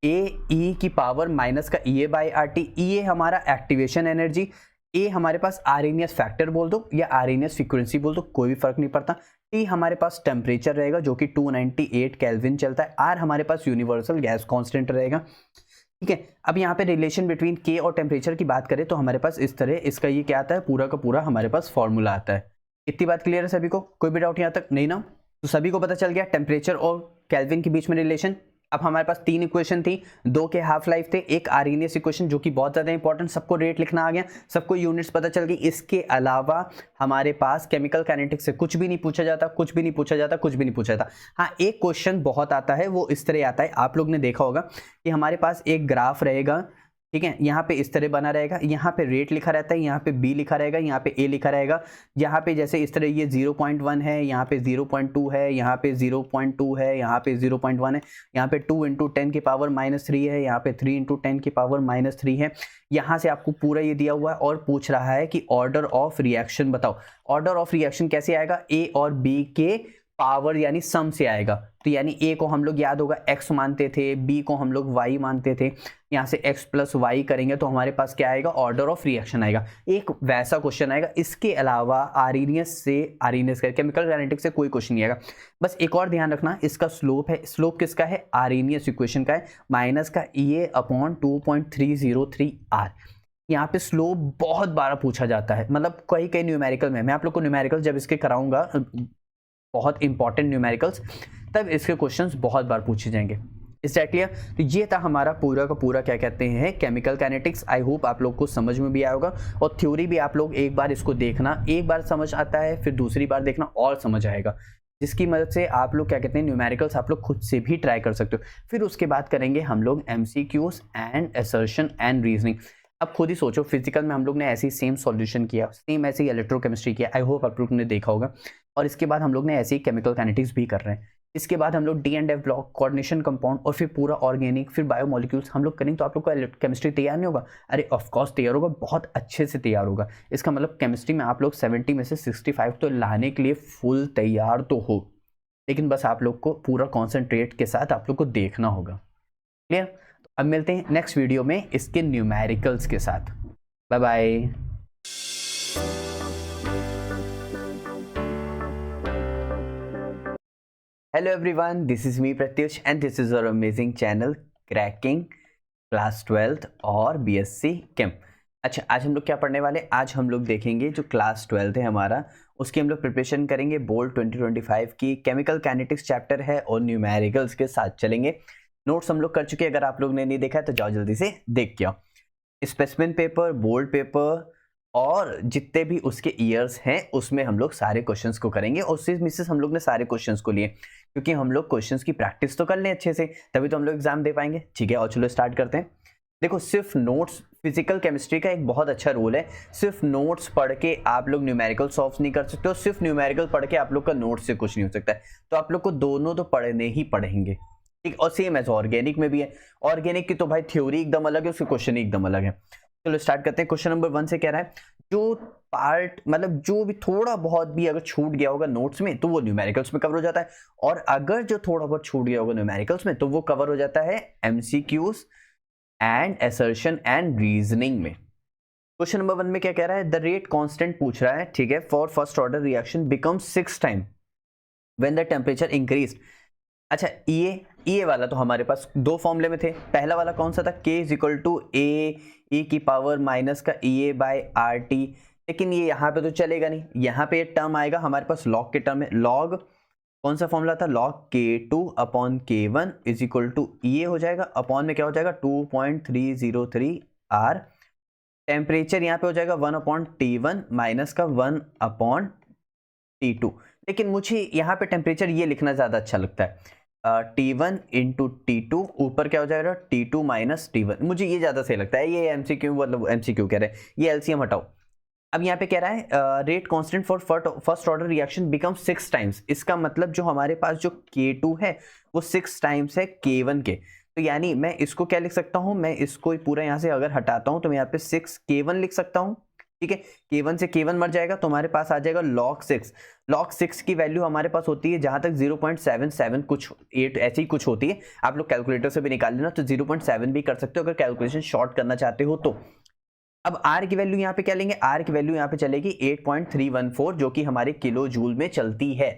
A: AE की पावर माइनस का EA बाई RT, EA हमारा एक्टिवेशन एनर्जी, ए हमारे पास आर्हेनियस फैक्टर बोल दो या आर्हेनियस फ्रीक्वेंसी बोल दो, कोई भी फर्क नहीं पड़ता। टी हमारे पास टेम्परेचर रहेगा जो कि 298 केल्विन चलता है। आर हमारे पास यूनिवर्सल गैस कांस्टेंट रहेगा, ठीक है। अब यहाँ पे रिलेशन बिटवीन के और टेम्परेचर की बात करें तो हमारे पास इस तरह इसका ये क्या आता है, पूरा का पूरा हमारे पास फॉर्मूला आता है। इतनी बात क्लियर है सभी को, कोई भी डाउट यहाँ तक नहीं ना? तो सभी को पता चल गया टेम्परेचर और केल्विन के बीच में रिलेशन। अब हमारे पास 3 इक्वेशन थी, 2 के हाफ लाइफ थे, एक आर्हेनियस इक्वेशन जो कि बहुत ज़्यादा इंपॉर्टेंट, सबको रेट लिखना आ गया, सबको यूनिट्स पता चल गई। इसके अलावा हमारे पास केमिकल काइनेटिक्स से कुछ भी नहीं पूछा जाता, कुछ भी नहीं पूछा जाता, कुछ भी नहीं पूछा जाता। हाँ, एक क्वेश्चन बहुत आता है, वो इस तरह आता है, आप लोग ने देखा होगा कि हमारे पास एक ग्राफ रहेगा, ठीक है, यहाँ पे इस तरह बना रहेगा, यहाँ पे रेट लिखा रहता है, यहाँ पे बी लिखा रहेगा, यहाँ पे ए लिखा रहेगा, यहाँ पे जैसे इस तरह ये 0.1 है, यहाँ पे 0.2 है, यहाँ पे 0.2 है, यहाँ पे 0.1 है, यहाँ पे 2 इंटू 10 की पावर -3 है, यहाँ पे 3 इंटू 10 की पावर -3 है। यहाँ से आपको पूरा ये दिया हुआ है और पूछ रहा है कि ऑर्डर ऑफ रिएक्शन बताओ। ऑर्डर ऑफ रिएक्शन कैसे आएगा? ए और बी के पावर यानी सम से आएगा। तो यानी ए को हम लोग याद होगा x मानते थे, बी को हम लोग y मानते थे, यहाँ से x प्लस वाई करेंगे तो हमारे पास क्या आएगा? ऑर्डर ऑफ रिएक्शन आएगा। एक वैसा क्वेश्चन आएगा। इसके अलावा आर्हेनियस का केमिकल काइनेटिक्स से कोई क्वेश्चन नहीं आएगा। बस एक और ध्यान रखना, इसका स्लोप है, स्लोप किसका है? आर्हेनियस इक्वेशन का है, माइनस का EA/2.303 r। यहाँ पे स्लोप बहुत बार पूछा जाता है, मतलब कई न्यूमेरिकल में। मैं आप लोग को न्यूमेरिकल जब इसके कराऊंगा, बहुत इंपॉर्टेंट न्यूमेरिकल्स, तब इसके क्वेश्चंस बहुत बार पूछे जाएंगे। इस क्लियर? तो ये था हमारा पूरा का पूरा क्या कहते हैं, केमिकल काइनेटिक्स। आई होप आप लोग को समझ में भी आया होगा, और थ्योरी भी आप लोग एक बार इसको देखना, एक बार समझ आता है फिर दूसरी बार देखना और समझ आएगा, जिसकी मदद से आप लोग क्या कहते हैं न्यूमेरिकल्स आप लोग खुद से भी ट्राई कर सकते हो। फिर उसके बाद करेंगे हम लोग MCQs and assertion and reasoning. अब खुद ही सोचो, फिजिकल में हम लोग ने ऐसे ही सेम सॉल्यूशन किया, सेम ऐसे ही इलेक्ट्रोकेमिस्ट्री किया, आई होप आप लोग ने देखा होगा। और इसके बाद हम लोग ने ऐसे ही केमिकल काइनेटिक्स भी कर रहे हैं। इसके बाद हम लोग D&F ब्लॉक, कोऑर्डिनेशन कंपाउंड, और फिर पूरा ऑर्गेनिक, फिर बायोमोलिक्यूल्स हम लोग करेंगे। तो आप लोग का केमिस्ट्री तैयार नहीं होगा? अरे ऑफ कोर्स तैयार होगा, बहुत अच्छे से तैयार होगा। इसका मतलब केमिस्ट्री में आप लोग 70 में से 65 तो लाने के लिए फुल तैयार तो हो, लेकिन बस आप लोग को पूरा कॉन्सेंट्रेट के साथ आप लोग को देखना होगा। क्लियर? तो अब मिलते हैं नेक्स्ट वीडियो में इसके न्यूमेरिकल्स के साथ। Bye bye. Hello everyone, this is me Pratyush and this is our amazing channel Cracking Class 12th और BSc Chem। अच्छा, आज हम लोग क्या पढ़ने वाले? आज हम लोग देखेंगे जो क्लास 12th है हमारा, उसकी हम लोग प्रिपरेशन करेंगे बोर्ड 2025 की। केमिकल काइनेटिक्स चैप्टर है और न्यूमेरिकल्स के साथ चलेंगे। नोट्स हम लोग कर चुके हैं, अगर आप लोग ने नहीं देखा है तो जाओ जल्दी से देख के आओ। स्पेसिमेन पेपर, बोर्ड पेपर और जितने भी उसके ईयर्स हैं उसमें हम लोग सारे क्वेश्चंस को करेंगे, और उससे मिसेस हम लोग ने सारे क्वेश्चंस को लिए क्योंकि हम लोग क्वेश्चंस की प्रैक्टिस तो कर लें अच्छे से, तभी तो हम लोग एग्जाम दे पाएंगे। ठीक है, और चलो स्टार्ट करते हैं। देखो, सिर्फ नोट्स, फिजिकल केमिस्ट्री का एक बहुत अच्छा रूल है, सिर्फ नोट्स पढ़ के आप लोग न्यूमेरिकल सॉल्व नहीं कर सकते हो, सिर्फ न्यूमेरिकल पढ़ के आप लोग का नोट्स से कुछ नहीं हो सकता है। तो आप लोग को दोनों तो पढ़ने ही पढ़ेंगे, ठीक। और सेम एज ऑर्गेनिक में भी है। ऑर्गेनिक की तो भाई थ्योरी एकदम अलग है, उसके क्वेश्चन ही एकदम अलग है। चलो स्टार्ट करते हैं। क्वेश्चन नंबर 1 से कह रहा है जो पार्ट, मतलब जो भी थोड़ा बहुत भी अगर छूट गया होगा नोट्स में तो वो न्यूमेरिकल्स में कवर हो जाता है, और अगर जो थोड़ा बहुत छूट गया होगा न्यूमेरिकल्स में तो वो कवर हो जाता है MCQs and assertion and reasoning में। क्वेश्चन नंबर 1 में क्या कह रहा है? द रेट कांस्टेंट पूछ रहा है, ठीक है, for first order reaction becomes 6 time when the temperature increased. अच्छा, ये वाला तो हमारे पास दो फॉर्मूले में थे। पहला वाला कौन सा था? K = A की पावर माइनस का EA/RT, लेकिन ये यहाँ पे तो चलेगा नहीं, यहाँ पे टर्म आएगा हमारे पास लॉग के टर्म में। लॉग कौन सा फॉर्मूला था? log K2/K1 = EA हो जाएगा, अपॉन में क्या हो जाएगा? 2.303 R। टेम्परेचर यहाँ पे हो जाएगा 1/T1 माइनस का 1/T2। लेकिन मुझे यहाँ पे टेम्परेचर ये लिखना ज़्यादा अच्छा लगता है, T1 × T2, ऊपर क्या हो जाएगा? T2 - T1। मुझे ये ज़्यादा सही लगता है। ये MCQ, मतलब MCQ कह रहे हैं, ये LCM हटाओ। अब यहाँ पे कह रहा है rate constant for first order reaction become 6 times. इसका मतलब जो हमारे पास जो K2 है वो 6 टाइम्स है K1 के। तो यानी मैं इसको क्या लिख सकता हूँ? मैं इसको पूरा यहाँ से अगर हटाता हूँ तो मैं यहाँ पे 6K1 लिख सकता हूँ, ठीक है। K1 से K1 मर जाएगा तो हमारे पास आ जाएगा log 6। log 6 की वैल्यू हमारे पास होती है जहां तक 0.77 कुछ 8 ऐसी ही कुछ होती है। आप लोग कैलकुलेटर से भी निकाल लेना, तो 0.7 भी कर सकते हो अगर कैलकुलेशन शॉर्ट करना चाहते हो तो। अब R की वैल्यू यहाँ पे क्या लेंगे? R की वैल्यू यहाँ पे चलेगी 8.314, जो कि हमारे किलो जूल में चलती है,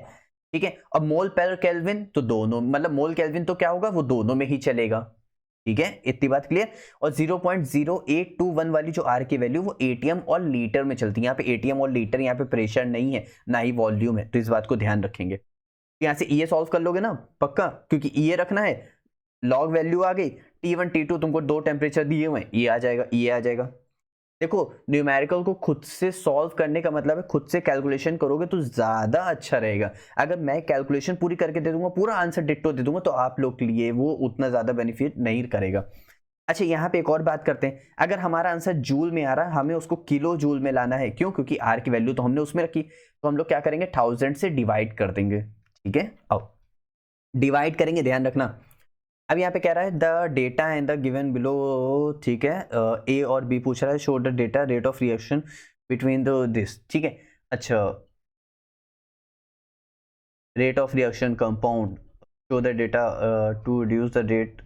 A: ठीक है। अब मोल पर केल्विन तो दोनों, मतलब मोल केल्विन तो क्या होगा? वो दोनों में ही चलेगा, ठीक है। इतनी बात क्लियर। और 0.0821 वाली जो R की वैल्यू वो एटीएम और लीटर में चलती है। यहाँ पे एटीएम और लीटर, यहाँ पे प्रेशर नहीं है ना ही वॉल्यूम है, तो इस बात को ध्यान रखेंगे। यहाँ से EA सॉल्व कर लोगे ना पक्का, क्योंकि EA रखना है, लॉग वैल्यू आ गई, T1 T2 तुमको दो टेम्परेचर दिए हुए हैं, ये आ जाएगा, ये आ जाएगा। देखो न्यूमेरिकल को खुद से सॉल्व करने का मतलब है खुद से कैलकुलेशन करोगे तो ज़्यादा अच्छा रहेगा। अगर मैं कैलकुलेशन पूरी करके दे दूंगा, पूरा आंसर डिट्टो दे दूंगा, तो आप लोग के लिए वो उतना ज़्यादा बेनिफिट नहीं करेगा। अच्छा यहाँ पे एक और बात करते हैं, अगर हमारा आंसर जूल में आ रहा है, हमें उसको किलो जूल में लाना है। क्यों? क्योंकि आर की वैल्यू तो हमने उसमें रखी, तो हम लोग क्या करेंगे, 1000 से डिवाइड कर देंगे। ठीक है, आओ डिवाइड करेंगे, ध्यान रखना। अब यहाँ पे कह रहा है the data and the given below, ठीक है, ए और बी पूछ रहा है, show the data rate of reaction between the this. ठीक है, अच्छा rate of reaction compound, show the data to reduce the rate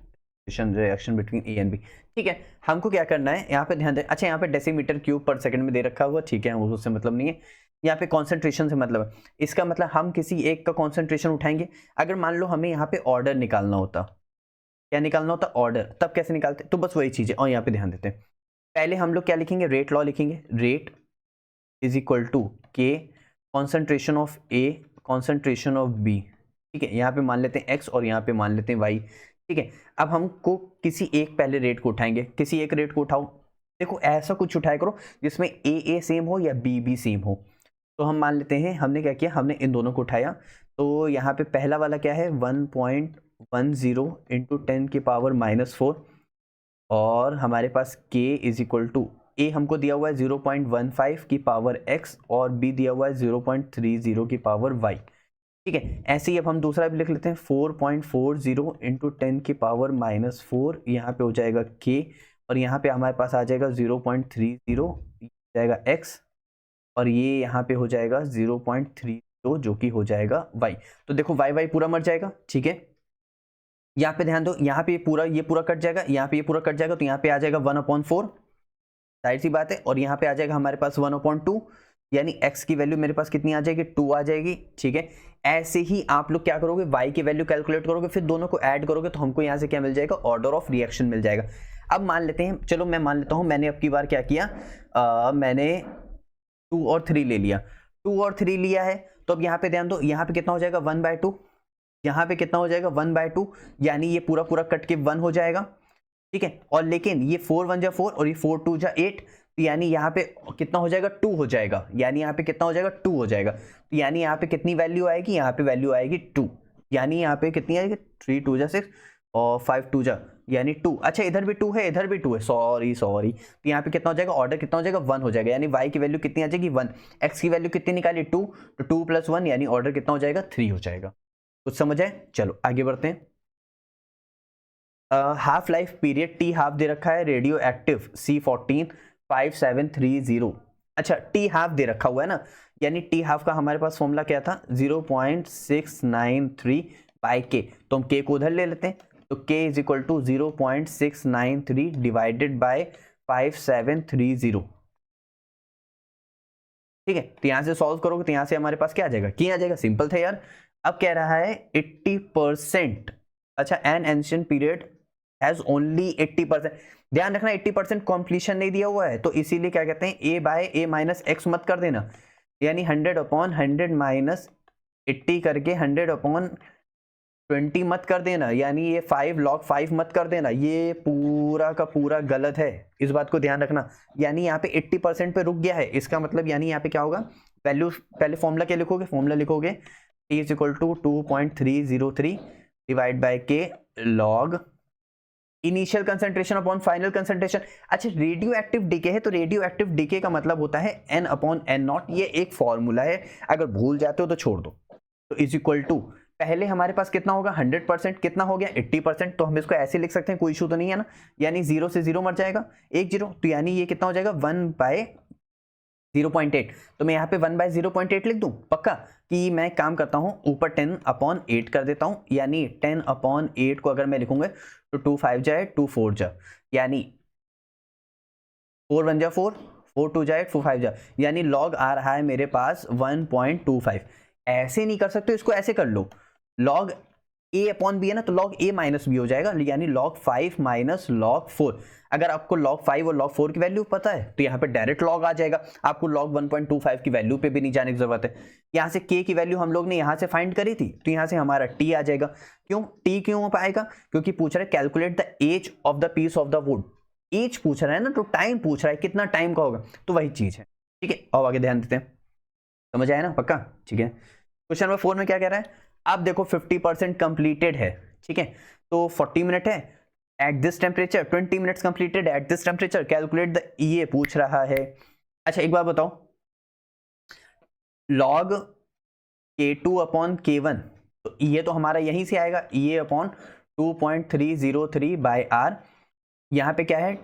A: reaction between A and B. ठीक है, हमको क्या करना है यहाँ पे ध्यान दे। अच्छा यहाँ पे डेसीमीटर क्यूब पर सेकंड में दे रखा हुआ, ठीक है, उससे मतलब नहीं है। यहाँ पे कॉन्सेंट्रेशन से मतलब है, इसका मतलब हम किसी एक का कॉन्सेंट्रेशन उठाएंगे। अगर मान लो हमें यहाँ पे ऑर्डर निकालना होता, क्या निकालना होता, ऑर्डर, तब कैसे निकालते, तो बस वही चीज़ है। और यहाँ पे ध्यान देते हैं, पहले हम लोग क्या लिखेंगे, रेट लॉ लिखेंगे, rate is equal to K concentration of A concentration of B. ठीक है, यहाँ पे मान लेते हैं एक्स और यहाँ पे मान लेते हैं वाई। ठीक है, अब हमको किसी एक पहले रेट को उठाएंगे, किसी एक रेट को उठाओ। देखो ऐसा कुछ उठाया करो जिसमें ए सेम हो या बी सेम हो। तो हम मान लेते हैं, हमने क्या किया, हमने इन दोनों को उठाया। तो यहाँ पे पहला वाला क्या है, 1.10 इंटू 10 की पावर -4, और हमारे पास k इज इक्वल टू, ए हमको दिया हुआ है 0.15 की पावर x और b दिया हुआ है 0.30 की पावर y। ठीक है, ऐसे ही अब हम दूसरा भी लिख लेते हैं, 4.40 इंटू 10 की पावर -4, यहाँ पे हो जाएगा k, और यहाँ पे हमारे पास आ जाएगा 0.30 जाएगा x, और ये यहाँ पे हो जाएगा 0.30 जो कि हो जाएगा y। तो देखो y पूरा मर जाएगा। ठीक है, यहाँ पे ध्यान दो, यहाँ पे ये पूरा कट जाएगा, यहाँ पे ये पूरा कट जाएगा, तो यहाँ पे आ जाएगा 1/4, जाहिर सी बात है। और यहाँ पे आ जाएगा हमारे पास 1/2, यानी x की वैल्यू मेरे पास कितनी आ जाएगी, 2 आ जाएगी। ठीक है, ऐसे ही आप लोग क्या करोगे, y की वैल्यू कैलकुलेट करोगे, फिर दोनों को ऐड करोगे, तो हमको यहाँ से क्या मिल जाएगा, ऑर्डर ऑफ रिएक्शन मिल जाएगा। अब मान लेते हैं, चलो मैं मान लेता हूँ, मैंने अब की बार क्या किया, मैंने 2 और 3 ले लिया, 2 और 3 लिया है। तो अब यहाँ पे ध्यान दो, यहाँ पे कितना हो जाएगा, 1/2, यहाँ पे कितना हो जाएगा, 1/2, यानी ये पूरा पूरा कट के 1 हो जाएगा। ठीक है, और लेकिन ये 4 1 जा 4 और ये 4 2 जा 8, तो यानी यहाँ पे कितना हो जाएगा, 2 हो जाएगा, यानी यहाँ पे कितना हो जाएगा, 2 हो जाएगा। तो यानी यहाँ पे कितनी वैल्यू आएगी, यहाँ पे वैल्यू आएगी 2, यानी यहाँ पे कितनी आएगी, 3 2 जा 6 और 5 2 जा यानी 2। अच्छा इधर भी 2 है, इधर भी 2 है, सॉरी। तो यहाँ पे कितना हो जाएगा, ऑर्डर कितना हो जाएगा, 1 हो जाएगा, यानी y की वैल्यू कितनी आ जाएगी, 1। x की वैल्यू कितनी निकाली, 2, तो 2 + 1 यानी ऑर्डर कितना हो जाएगा, 3 हो जाएगा। कुछ समझ आए? चलो आगे बढ़ते हैं। Half life period T half दे रखा है, रेडियो एक्टिव C14 5730। अच्छा टी हाफ दे रखा हुआ है ना, यानी टी हाफ का हमारे पास फॉर्मूला क्या था, 0.693/k। तो हम k को उधर ले लेते हैं, तो k is equal to 0.693 divided by 5730। ठीक है, तो यहां से सॉल्व करोगे तो यहां से हमारे पास क्या आ जाएगा, k आ जाएगा, सिंपल था यार। अब कह रहा है 80%, अच्छा N ancient period has only 80%। ध्यान रखना 80% कंप्लीशन नहीं दिया हुआ है, तो इसीलिए क्या कहते हैं, a/a - x मत कर देना, यानी 100/100 माइनस 80 करके 100/20 मत कर देना, यानी ये 5 log 5 मत कर देना, ये पूरा का पूरा गलत है, इस बात को ध्यान रखना। यानी यहाँ पे 80% पे रुक गया है, इसका मतलब यानी यहाँ पे क्या होगा, वैल्यू पहले फॉर्मूला क्या लिखोगे, फॉर्मूला लिखोगे t is equal to 2.303 divide by k log initial concentration upon final concentration. अच्छा रेडियो एक्टिव डीके है, तो रेडियो एक्टिव डीके का मतलब होता है N/N0, ये एक फॉर्मूला है, अगर भूल जाते हो तो छोड़ दो। तो इज इक्वल टू, पहले हमारे पास कितना होगा, 100%, कितना हो गया 80%, तो हम इसको ऐसे लिख सकते हैं, कोई इशू तो नहीं है ना, यानी 0 से 0 मर जाएगा, 1 0, तो यानी ये कितना हो जाएगा 1/0.8। तो मैं यहाँ पे 1/0.8 लिख दूं, पक्का कि मैं काम करता हूँ, ऊपर 10/8 कर देता हूँ, यानी 10/8 को अगर मैं लिखूंगा तो 2 5 जाए 2 4 जा, यानी 4 1 जा 4 4 2 जाए 4 5 जा, यानी लॉग आ रहा है मेरे पास 1.25। ऐसे नहीं कर सकते, इसको ऐसे कर लो, लॉग a अपॉन बी है ना, तो log a माइनस बी हो जाएगा, यानी log 5 माइनस log 4। अगर आपको log 5 और log 4 की वैल्यू पता है तो यहाँ पे डायरेक्ट log आ जाएगा, आपको log 1.25 की वैल्यू पे भी नहीं जाने की जरूरत है। यहाँ से k की वैल्यू हम लोग ने यहाँ से फाइंड करी थी, तो यहाँ से हमारा t आ जाएगा। क्यों t क्यों पाएगा? क्योंकि पूछ रहा है calculate the age of the piece of the wood. Age पूछ रहा है ना, तो टाइम पूछ रहा है, कितना टाइम का होगा, तो वही चीज है। ठीक है, और आगे ध्यान देते हैं, समझ आया ना पक्का? ठीक है, क्वेश्चन नंबर 4 में क्या कह रहा है? आप देखो 50% कंप्लीटेड है, ठीक है, तो 40 मिनट है at this temperature, 20 minutes completed at this temperature, calculate the E a पूछ रहा है। अच्छा एक बात बताओ, log K2 अपॉन K1, तो ईए तो हमारा यहीं से आएगा, ईए अपॉन 2.303 बाय आर, यहाँ पे क्या है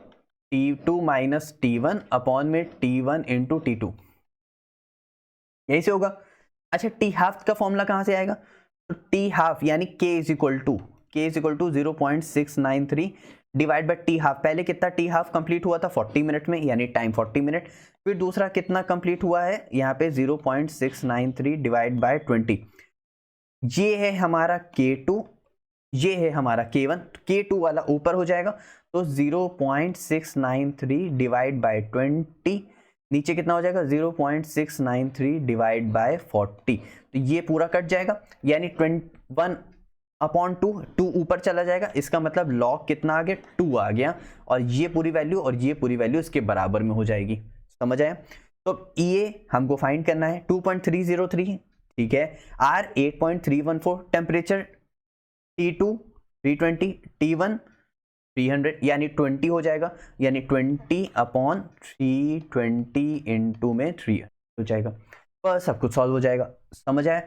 A: T2 माइनस T1 अपॉन में T1 इंटू T2, यही से होगा। अच्छा टी हाफ का फॉर्मूला कहां से आएगा? तो टी हाफ यानी k is equal to 0.693 divide by T half. पहले कितना टी हाफ कंप्लीट हुआ था? 40 मिनट में, यानी टाइम 40 मिनट। फिर दूसरा कितना कंप्लीट हुआ है यहाँ पे? 0.693 डिवाइड बाय 20। ये है हमारा K2, ये है हमारा K1। K2 वाला ऊपर हो जाएगा, तो 0.693 डिवाइड बाय 20, नीचे कितना हो जाएगा? 0.693 डिवाइड बाय 40, तो ये पूरा कट जाएगा, यानी 21 अपॉन 2 ऊपर चला जाएगा, इसका मतलब log कितना आ गया? 2 आ गया, और ये पूरी वैल्यू और ये पूरी वैल्यू इसके बराबर में हो जाएगी। समझ आया? तो EA हमको फाइंड करना है 2.303, ठीक है, R 8.314, टेम्परेचर T2 320, T1 300, यानी 20 हो जाएगा, यानी 20 अपॉन 320 इंटू में 3 हो जाएगा, बस सब कुछ सॉल्व हो जाएगा। समझ आया?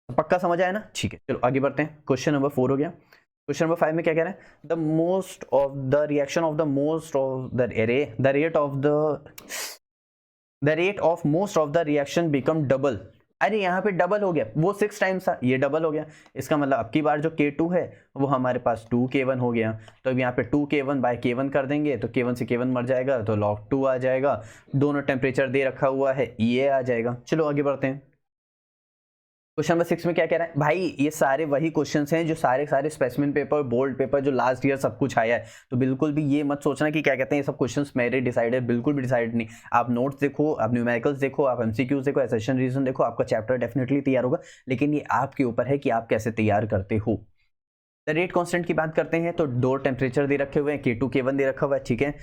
A: पक्का समझ आया ना? ठीक है, चलो आगे बढ़ते हैं। क्वेश्चन नंबर 4 हो गया। क्वेश्चन नंबर 5 में क्या कह रहा है? The most of the reaction of the most of the rate of most of the reaction become double. अरे यहाँ पे डबल हो गया, वो 6 टाइम्स था, ये डबल हो गया, इसका मतलब अब की बार जो K2 है वो हमारे पास 2K1 हो गया। तो अब यहाँ पे 2K1 बाय K1 कर देंगे, तो K1 से K1 मर जाएगा, तो log 2 आ जाएगा। दोनों टेम्परेचर दे रखा हुआ है, ये आ जाएगा। चलो आगे बढ़ते हैं। क्वेश्चन नंबर 6 में क्या कह रहा है? भाई ये सारे वही क्वेश्चंस हैं जो सारे स्पेसिमेन पेपर, बोर्ड पेपर जो लास्ट ईयर सब कुछ आया है, तो बिल्कुल भी ये मत सोचना कि क्या कहते हैं ये सब क्वेश्चंस मेरे डिसाइड है, बिल्कुल भी डिसाइड नहीं। आप नोट्स देखो, आप न्यूमेरिकल्स देखो, आप एमसीक्यूज देखो, एसेशन रीजन देखो, आपका चैप्टर डेफिनेटली तैयार होगा, लेकिन ये आपके ऊपर है कि आप कैसे तैयार करते हो। द रेट कांस्टेंट की बात करते हैं, तो 2 टेम्परेचर दे रखे हुए हैं, K2 K1 दे रखा हुआ है, ठीक है,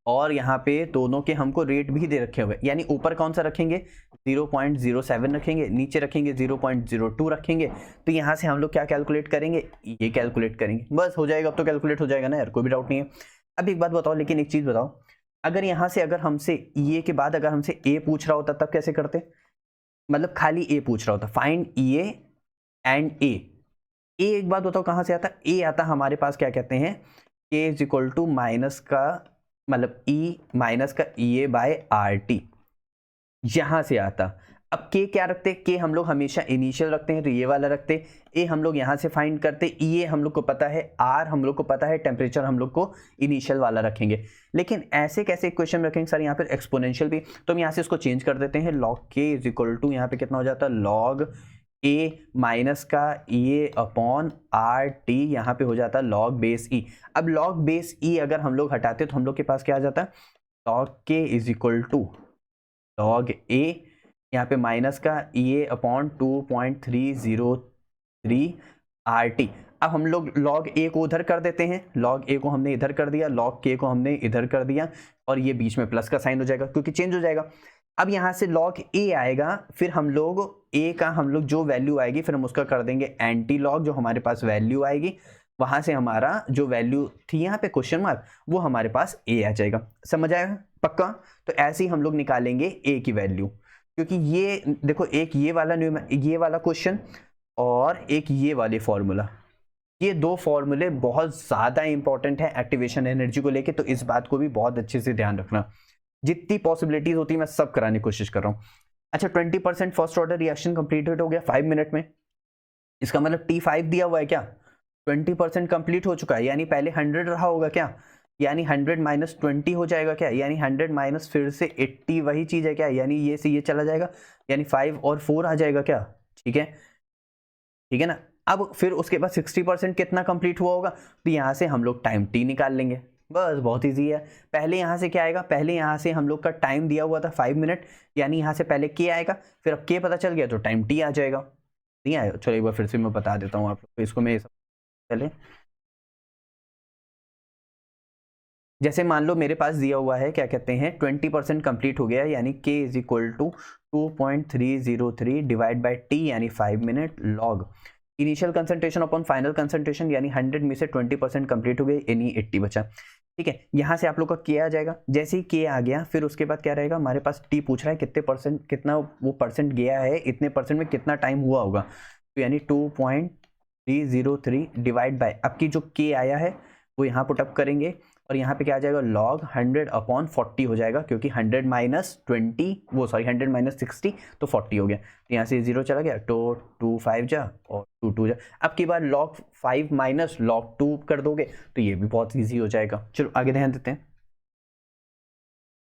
A: और यहाँ पे दोनों के हमको रेट भी दे रखे हुए, यानी ऊपर कौन सा रखेंगे? 0.07 रखेंगे, नीचे रखेंगे 0.02 रखेंगे। तो यहाँ से हम लोग क्या कैलकुलेट करेंगे? ये कैलकुलेट करेंगे, बस हो जाएगा। अब तो कैलकुलेट हो जाएगा ना यार, कोई भी डाउट नहीं है। अब एक बात बताओ, लेकिन एक चीज बताओ, अगर यहाँ से अगर हमसे ये के बाद अगर हमसे ए पूछ रहा होता तब कैसे करते? मतलब खाली ए पूछ रहा होता, फाइंड ए एंड ए। एक बात बताओ कहाँ से आता? ए आता हमारे पास क्या कहते हैं, के इज इक्वल टू माइनस का, मतलब ई माइनस का ई ए बाय आर टी, यहां से आता। अब के क्या रखते? के हम लोग हमेशा इनिशियल रखते हैं, तो ये वाला रखते। ए हम लोग यहां से फाइंड करते, ई ए हम लोग को पता है, आर हम लोग को पता है, टेम्परेचर हम लोग को इनिशियल वाला रखेंगे। लेकिन ऐसे कैसे इक्वेशन रखेंगे सर? यहाँ पर एक्सपोनेंशियल भी, तो हम यहाँ से इसको चेंज कर देते हैं। लॉग के इज इक्वल टू यहाँ पे कितना हो जाता है? लॉग ए माइनस का ए अपॉन आर टी, यहाँ पे हो जाता है लॉग बेस ई। अब लॉग बेस ई अगर हम लोग हटाते तो हम लोग के पास क्या आ जाता है? लॉग के इज इक्वल टू लॉग ए, यहाँ पे माइनस का ए अपॉन 2.303 आर टी। अब हम लोग लॉग ए को उधर कर देते हैं, लॉग ए को हमने इधर कर दिया, लॉग के को हमने इधर कर दिया, और ये बीच में प्लस का साइन हो जाएगा क्योंकि चेंज हो जाएगा। अब यहाँ से log a आएगा, फिर हम लोग a का हम लोग जो वैल्यू आएगी फिर हम उसका कर देंगे एंटी लॉग, जो हमारे पास वैल्यू आएगी वहां से हमारा जो वैल्यू थी यहाँ पे क्वेश्चन मार्क, वो हमारे पास a आ जाएगा। समझ आएगा पक्का? तो ऐसे ही हम लोग निकालेंगे a की वैल्यू, क्योंकि ये देखो एक ये वाला क्वेश्चन और एक ये वाले फॉर्मूला, ये 2 फॉर्मूले बहुत ज्यादा इंपॉर्टेंट है एक्टिवेशन एनर्जी को लेके, तो इस बात को भी बहुत अच्छे से ध्यान रखना। जितनी पॉसिबिलिटीज होती है मैं सब कराने की कोशिश कर रहा हूं। अच्छा 20% फर्स्ट ऑर्डर रिएक्शन कंप्लीटेड हो गया 5 मिनट में, इसका मतलब T5 दिया हुआ है क्या? 20% कंप्लीट हो चुका है, यानी पहले 100 रहा होगा क्या? यानी 100 माइनस 20 हो जाएगा क्या? यानी 100 माइनस फिर से 80 वही चीज है क्या? यानी ये से ये चला जाएगा, यानी 5 और 4 आ जाएगा क्या? ठीक है, ठीक है ना? अब फिर उसके बाद 60% कितना कंप्लीट हुआ होगा, तो यहाँ से हम लोग टाइम टी निकाल लेंगे, बस बहुत इजी है। पहले यहाँ से क्या आएगा, पहले यहाँ से हम लोग का टाइम दिया हुआ था 5 मिनट, यानी यहाँ से पहले के आएगा, फिर अब के पता चल गया तो टाइम टी आ जाएगा। नहीं आएगा, चलो एक बार फिर से मैं बता देता हूँ आप लोग को, इसको मैं पहले जैसे मान लो मेरे पास दिया हुआ है क्या कहते हैं 20% कंप्लीट हो गया, यानी k is equal to 2.303 divide by T यानी 5 minute log initial concentration upon final concentration, यानी 100 में से 20% कंप्लीट हो गई, यानी 80 बचा। ठीक है, यहाँ से आप लोग का के आ जाएगा, जैसे ही के आ गया फिर उसके बाद क्या रहेगा, हमारे पास टी पूछ रहा है कितने परसेंट, कितना वो परसेंट गया है, इतने परसेंट में कितना टाइम हुआ होगा, तो यानी 2.303 डिवाइड बाय आपकी जो के आया है वो यहाँ पुटअप करेंगे, और यहाँ पे क्या आ जाएगा लॉग 100 अपॉन 40 हो जाएगा, क्योंकि 100 माइनस 20 वो सॉरी 100 माइनस 60 तो 40 हो गया, तो यहाँ से 0 चला गया, तो 2 5 जा और 2 2 जा। अब की बार log 5 माइनस log 2 कर दोगे तो ये भी बहुत ईजी हो जाएगा। चलो आगे ध्यान देते हैं।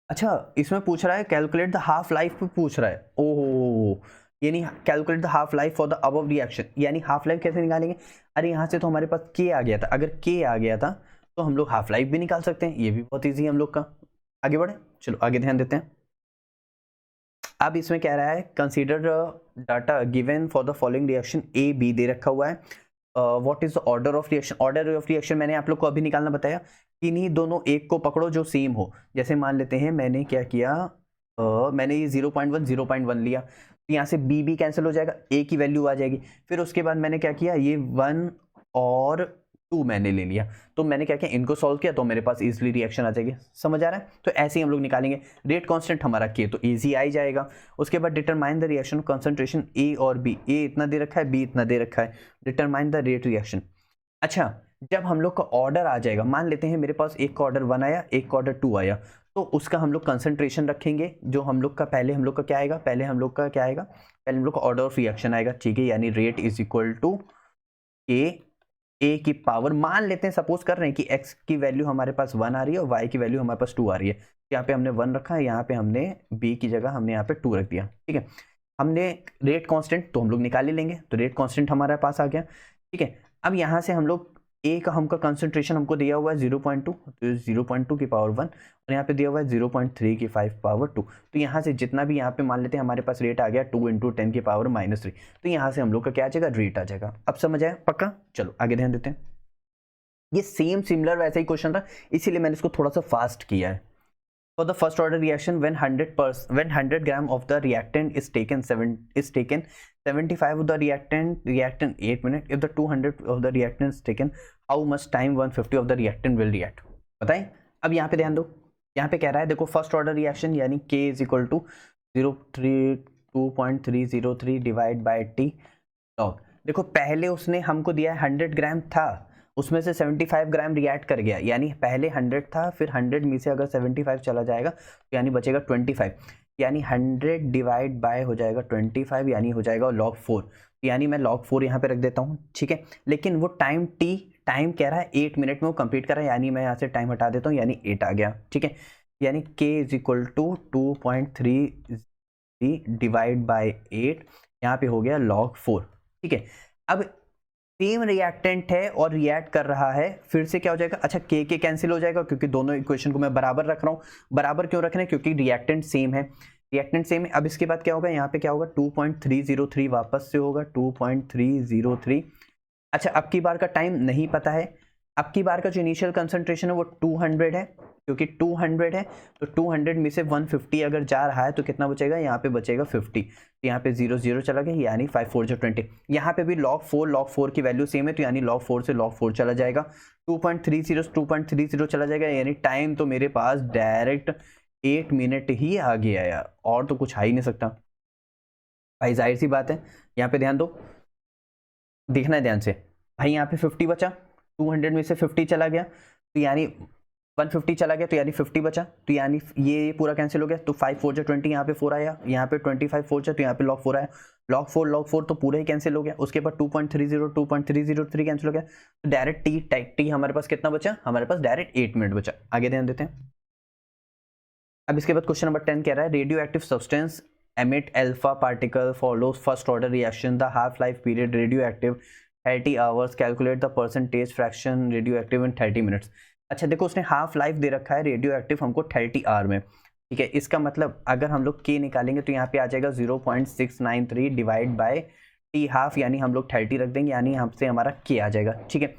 A: अच्छा, इसमें पूछ रहा है कैलकुलेट द हाफ लाइफ पे पूछ रहा है, ओहो, यानी calculate the half life for the above reaction, यानी हाफ लाइफ कैसे निकालेंगे, अरे यहाँ से तो हमारे पास के आ गया था, अगर के आ गया था तो हम लोग हाफ लाइफ भी निकाल सकते हैं, ये भी बहुत इजी है हम लोग का। आगे बढ़े, चलो आगे ध्यान देते हैं। अब इसमें कह रहा है consider data given for the following reaction A B दे रखा हुआ है, what is the order of reaction, order of reaction मैंने आप लोग को अभी निकालना बताया, किन्हीं दोनों एक को पकड़ो जो सेम हो, जैसे मान लेते हैं मैंने क्या किया, मैंने ये 0.1 लिया, तो यहाँ से बी बी कैंसिल हो जाएगा, ए की वैल्यू आ जाएगी, फिर उसके बाद मैंने क्या किया, ये 1 और 2 मैंने ले लिया, तो मैंने क्या किया इनको सॉल्व किया तो मेरे पास इजीली रिएक्शन आ जाएगी, समझ आ रहा है। तो ऐसे ही हम लोग निकालेंगे, रेट कांस्टेंट हमारा के तो इजी आ ही जाएगा। उसके बाद डिटरमाइन द रिएक्शन कंसंट्रेशन ए और बी, ए इतना दे रखा है बी इतना दे रखा है, डिटरमाइन द रेट रिएक्शन। अच्छा, जब हम लोग का ऑर्डर आ जाएगा, मान लेते हैं मेरे पास एक का ऑर्डर 1 आया एक का ऑर्डर 2 आया, तो उसका हम लोग कंसंट्रेशन रखेंगे, जो हम लोग का पहले हम लोग का क्या आएगा, पहले हम लोग का क्या आएगा, पहले हम लोग का ऑर्डर ऑफ रिएक्शन आएगा, ठीक है, यानी रेट इज इक्वल टू ए की पावर, मान लेते हैं सपोज कर रहे हैं कि x की वैल्यू हमारे पास 1 आ रही है और y की वैल्यू हमारे पास 2 आ रही है, यहाँ पे हमने 1 रखा है, यहाँ पे हमने b की जगह हमने यहाँ पे 2 रख दिया, ठीक है। हमने रेट कांस्टेंट तो हम लोग निकाल ही लेंगे, तो रेट कांस्टेंट हमारे पास आ गया, ठीक है। अब यहाँ से हम लोग ए का हमका कंसंट्रेशन हमको दिया हुआ है 0.2, तो 0.2 की पावर 1 और यहाँ पे दिया हुआ है 0.3 की 5 पावर 2, तो यहाँ से जितना भी यहाँ पे मान लेते हैं हमारे पास रेट आ गया 2 इंटू 10 की पावर -3, तो यहाँ से हम लोग का क्या आ जाएगा, रेट आ जाएगा। अब समझ आया पक्का, चलो आगे ध्यान देते हैं। ये सेम सिमिलर वैसा ही क्वेश्चन था, इसीलिए मैंने इसको थोड़ा सा फास्ट किया है। For the first order reaction, when 100 gram of the reactant is taken 75 of the reactant 8 minutes. If the 200 of the reactant is taken, how much time 150 of the reactant will react? बताएं। अब यहाँ पे ध्यान दो, यहाँ पे कह रहा है देखो फर्स्ट ऑर्डर रिएक्शन यानी K is equal to 2.303 divide by T log. देखो पहले उसने हमको दिया है 100 ग्राम था, उसमें से 75 ग्राम रिएक्ट कर गया, यानी पहले 100 था, फिर 100 में से अगर 75 चला जाएगा तो यानी बचेगा 25, यानी 100 डिवाइड बाय हो जाएगा 25, यानी हो जाएगा log 4, यानी मैं log 4 यहाँ पे रख देता हूँ, ठीक है। लेकिन वो टाइम टाइम कह रहा है 8 मिनट में वो कंप्लीट कर रहा है, यानी मैं यहाँ से टाइम हटा देता हूँ, यानी 8 आ गया, ठीक है। यानी k is equal to 2.3 divide by 8, यहाँ पे हो गया log 4, ठीक है। अब सेम रिएक्टेंट है और रिएक्ट कर रहा है, फिर से क्या हो जाएगा, अच्छा के कैंसिल हो जाएगा क्योंकि दोनों इक्वेशन को मैं बराबर रख रहा हूँ। बराबर क्यों रख रहे हैं, क्योंकि रिएक्टेंट सेम है, रिएक्टेंट सेम है। अब इसके बाद क्या होगा, यहाँ पे क्या होगा 2.303 वापस से होगा 2.303। अच्छा, अब की बार का टाइम नहीं पता है, अब की बार का जो इनिशियल कंसंट्रेशन है वो 200 है, क्योंकि 200 है तो 200 में से 150 अगर जा रहा है तो कितना बचेगा, यहाँ पे बचेगा 50, तो यहाँ पे 0 0 चला गया, यानी 5 4 जो 20। यहाँ पे भी log 4 की वैल्यू सेम है, तो यानी log 4 से log 4 चला जाएगा, 2.30 चला जाएगा, यानी टाइम तो मेरे पास डायरेक्ट 8 मिनट ही आ गया यार, और तो कुछ आ ही नहीं सकता भाई, जाहिर सी बात है। यहाँ पे ध्यान दो, देखना है ध्यान से भाई, यहाँ पे 50 बचा, 200 में से 50 चला गया तो यानी 150 चला गया, तो यानी 50 बचा, तो यानी ये पूरा कैंसिल हो गया, तो 5 4 जो 20, यहाँ पे 4 आया, यहाँ पे 25 4 तो यहाँ पे log 4 आया, log 4 तो पूरा ही कैंसिल हो गया। उसके बाद 2.303 कैंसिल हो गया, तो डायरेक्ट टी हमारे पास कितना बचा, हमारे पास डायरेक्ट 8 मिनट बचा। आगे ध्यान देते हैं। अब इसके बाद क्वेश्चन नंबर 10 कह रहा है radio active substance emit alpha particle follows first order reaction, the half life period radioactive 30 hours, calculate the percentage fraction radio active in 30 minutes. अच्छा देखो, उसने हाफ लाइफ दे रखा है रेडियो एक्टिव हमको 30 आवर में, ठीक है। इसका मतलब अगर हम लोग के निकालेंगे तो यहाँ पे आ जाएगा 0.693 डिवाइड बाय टी हाफ, यानी हम लोग 30 रख देंगे, यानी हमसे हमारा के आ जाएगा, ठीक है।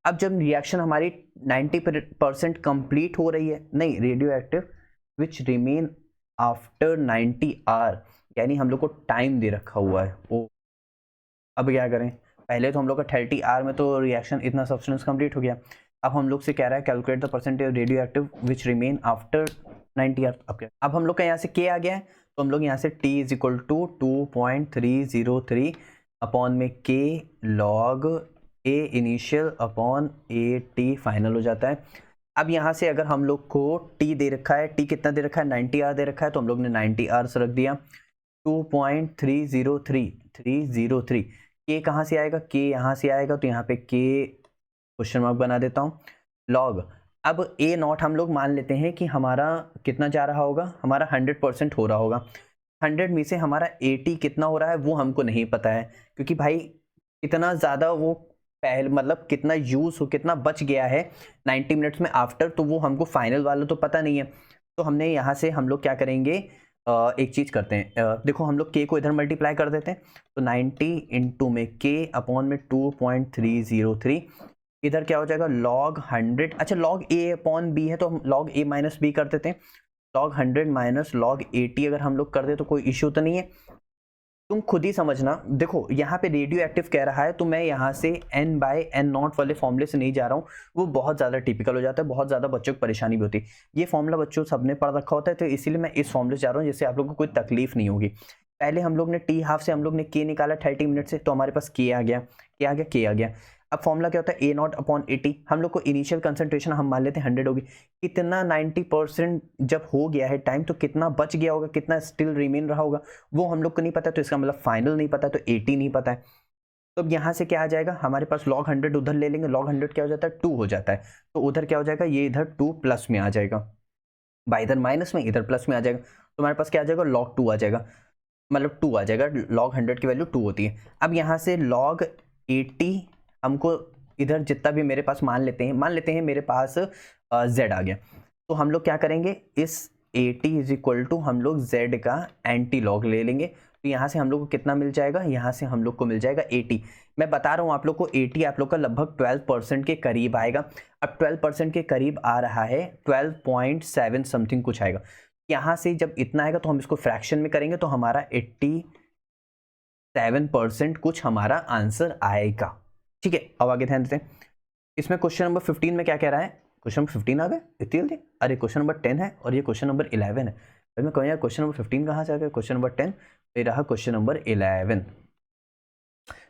A: अब जब रिएक्शन हमारी 90% कंप्लीट हो रही है, नहीं, radioactive which remain after 90 hour, यानी हम लोग को टाइम दे रखा हुआ है वो। अब क्या करें, पहले तो हम लोग का 30 आवर में तो रिएक्शन इतना सब्सटेंस कंप्लीट हो गया, अब हम लोग से कह रहा है calculate the percentage radioactive which remain after 90 hour. अब हम लोग का यहाँ से के आ गया है, तो हम लोग यहाँ से t is equal to 2.303 upon में K log A initial upon A T final हो जाता है। अब यहाँ से अगर हम लोग को t दे रखा है, t कितना दे रखा है, 90 आवर दे रखा है, तो हम लोग ने 90 आवर्स रख दिया। 2.303 के कहाँ से आएगा, के यहाँ से आएगा, तो यहाँ पे के क्वेश्चन मार्क बना देता हूँ। लॉग, अब ए नॉट हम लोग मान लेते हैं कि हमारा कितना जा रहा होगा, हमारा 100% हो रहा होगा। 100 में से हमारा 80 कितना हो रहा है वो हमको नहीं पता है, क्योंकि भाई इतना ज़्यादा वो पहले मतलब कितना यूज़ हो, कितना बच गया है 90 मिनट्स में आफ्टर, तो वो हमको फाइनल वाला तो पता नहीं है। तो हमने यहाँ से हम लोग क्या करेंगे, एक चीज़ करते हैं, देखो हम लोग के को इधर मल्टीप्लाई कर देते हैं, तो 90 इंटू में के अपॉन में 2.303, इधर क्या हो जाएगा लॉग 100। अच्छा लॉग ए अपॉन बी है तो हम लॉग ए माइनस बी कर देते हैं, लॉग 100 माइनस लॉग 80 अगर हम लोग कर दे तो कोई इश्यू तो नहीं है। तुम खुद ही समझना, देखो यहाँ पे रेडियो एक्टिव कह रहा है, तो मैं यहाँ से n बाय एन नॉट वाले फॉर्मूले से नहीं जा रहा हूँ, वो बहुत ज़्यादा टिपिकल हो जाता है, बहुत ज़्यादा बच्चों को परेशानी भी होती है। ये फॉर्मूला बच्चों सबने पढ़ रखा होता है, तो इसीलिए मैं इस फॉर्मूले से जा रहा हूँ जिससे आप लोगों को कोई तकलीफ नहीं होगी। पहले हम लोग ने टी हाफ से हम लोग ने के निकाला 30 मिनट से, तो हमारे पास के आ गया, के आ गया, के आ गया। अब फॉर्मूला क्या होता है, ए नॉट अपॉन 80, हम लोग को इनिशियल कंसंट्रेशन हम मान लेते हैं 100 होगी, कितना 90% जब हो गया है टाइम, तो कितना बच गया होगा, कितना स्टिल रिमेन रहा होगा वो हम लोग को नहीं पता, तो इसका मतलब फाइनल नहीं पता, तो 80 नहीं पता है। तो अब यहाँ से क्या आ जाएगा, हमारे पास log 100 उधर ले लेंगे, log 100 क्या हो जाता है 2 हो जाता है, तो उधर क्या हो जाएगा, ये इधर 2 प्लस में आ जाएगा, बाई इधर माइनस में इधर प्लस में आ जाएगा, तो हमारे पास क्या आ जाएगा log 2 आ जाएगा, मतलब 2 आ जाएगा, log 100 की वैल्यू 2 होती है। अब यहाँ से log 80 हमको इधर जितना भी मेरे पास मान लेते हैं मेरे पास z आ गया, तो हम लोग क्या करेंगे, इस 80 इज इक्वल टू हम लोग z का एंटी लॉग ले लेंगे, तो यहाँ से हम लोग को कितना मिल जाएगा, यहाँ से हम लोग को मिल जाएगा 80। मैं बता रहा हूँ आप लोग को 80 आप लोग का लगभग 12% के करीब आएगा। अब 12% के करीब आ रहा है, 12.7 समथिंग कुछ आएगा। यहाँ से जब इतना आएगा तो हम इसको फ्रैक्शन में करेंगे तो हमारा 87% कुछ हमारा आंसर आएगा, ठीक है। अब आगे ध्यान देते हैं, इसमें क्वेश्चन नंबर 15 में क्या कह रहा है, क्वेश्चन नंबर 15 आ गए इतनी जल्दी, अरे क्वेश्चन नंबर 10 है और ये क्वेश्चन नंबर 11 है। मैं कहूँ यार क्वेश्चन नंबर 15 कहाँ से आ गया, क्वेश्चन नंबर 10, फिर रहा क्वेश्चन नंबर 11।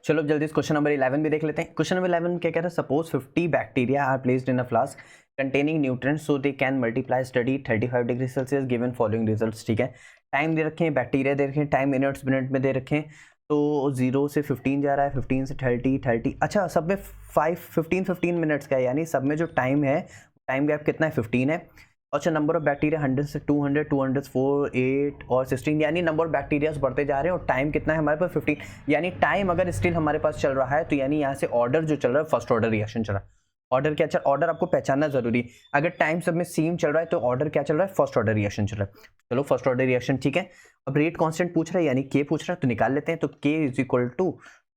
A: चलो अब जल्दी क्वेश्चन नंबर 11 भी देख लेते हैं। क्वेश्चन नंबर 11 क्या कह रहा है, suppose 50 bacteria are placed in a flask containing nutrients so they can multiply study 35 degree Celsius given following results, ठीक है। टाइम दे रखे हैं, बैक्टीरिया दे रखे हैं, टाइम मिनट में दे रखे हैं, तो 0 से 15 जा रहा है, 15 से 30, अच्छा सब में 15 मिनट्स का है, यानी सब में जो टाइम है, टाइम गैप कितना है 15 है। अच्छा नंबर ऑफ बैक्टीरिया 100 से 200, 200 4, 8 और 16, यानी नंबर ऑफ बैक्टीरियाज बढ़ते जा रहे हैं और टाइम कितना है हमारे पास 15, यानी टाइम अगर स्टिल हमारे पास चल रहा है तो यानी यहाँ से ऑर्डर जो चल रहा है फर्स्ट ऑर्डर रिएक्शन चल रहा है। ऑर्डर क्या चल, ऑर्डर आपको पहचानना जरूरी है, अगर टाइम सब में सेम चल रहा है तो ऑर्डर क्या चल रहा है, फर्स्ट ऑर्डर रिएक्शन चल रहा है। चलो फर्स्ट ऑर्डर रिएक्शन, ठीक है। अब रेट कांस्टेंट पूछ रहा है यानी के पूछ रहा है, तो निकाल लेते हैं, तो k is equal to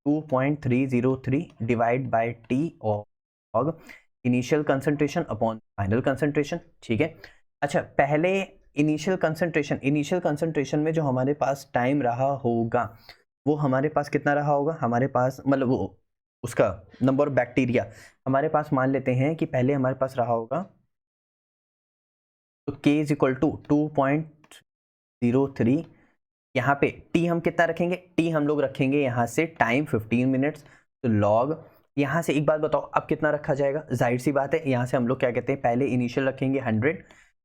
A: 2.303 divide by t और initial concentration upon final concentration, ठीक है। अच्छा पहले इनिशियल कंसंट्रेशन में जो हमारे पास टाइम रहा होगा वो हमारे पास कितना रहा होगा, हमारे पास मतलब वो उसका नंबर ऑफ बैक्टीरिया हमारे पास मान लेते हैं कि पहले हमारे पास रहा होगा, तो k इज इक्वल टू 2.03, यहाँ पे t हम कितना रखेंगे, t हम लोग रखेंगे यहाँ से टाइम 15 मिनट्स, तो लॉग यहाँ से एक बात बताओ अब कितना रखा जाएगा, जाहिर सी बात है यहाँ से हम लोग क्या कहते हैं, पहले इनिशियल रखेंगे 100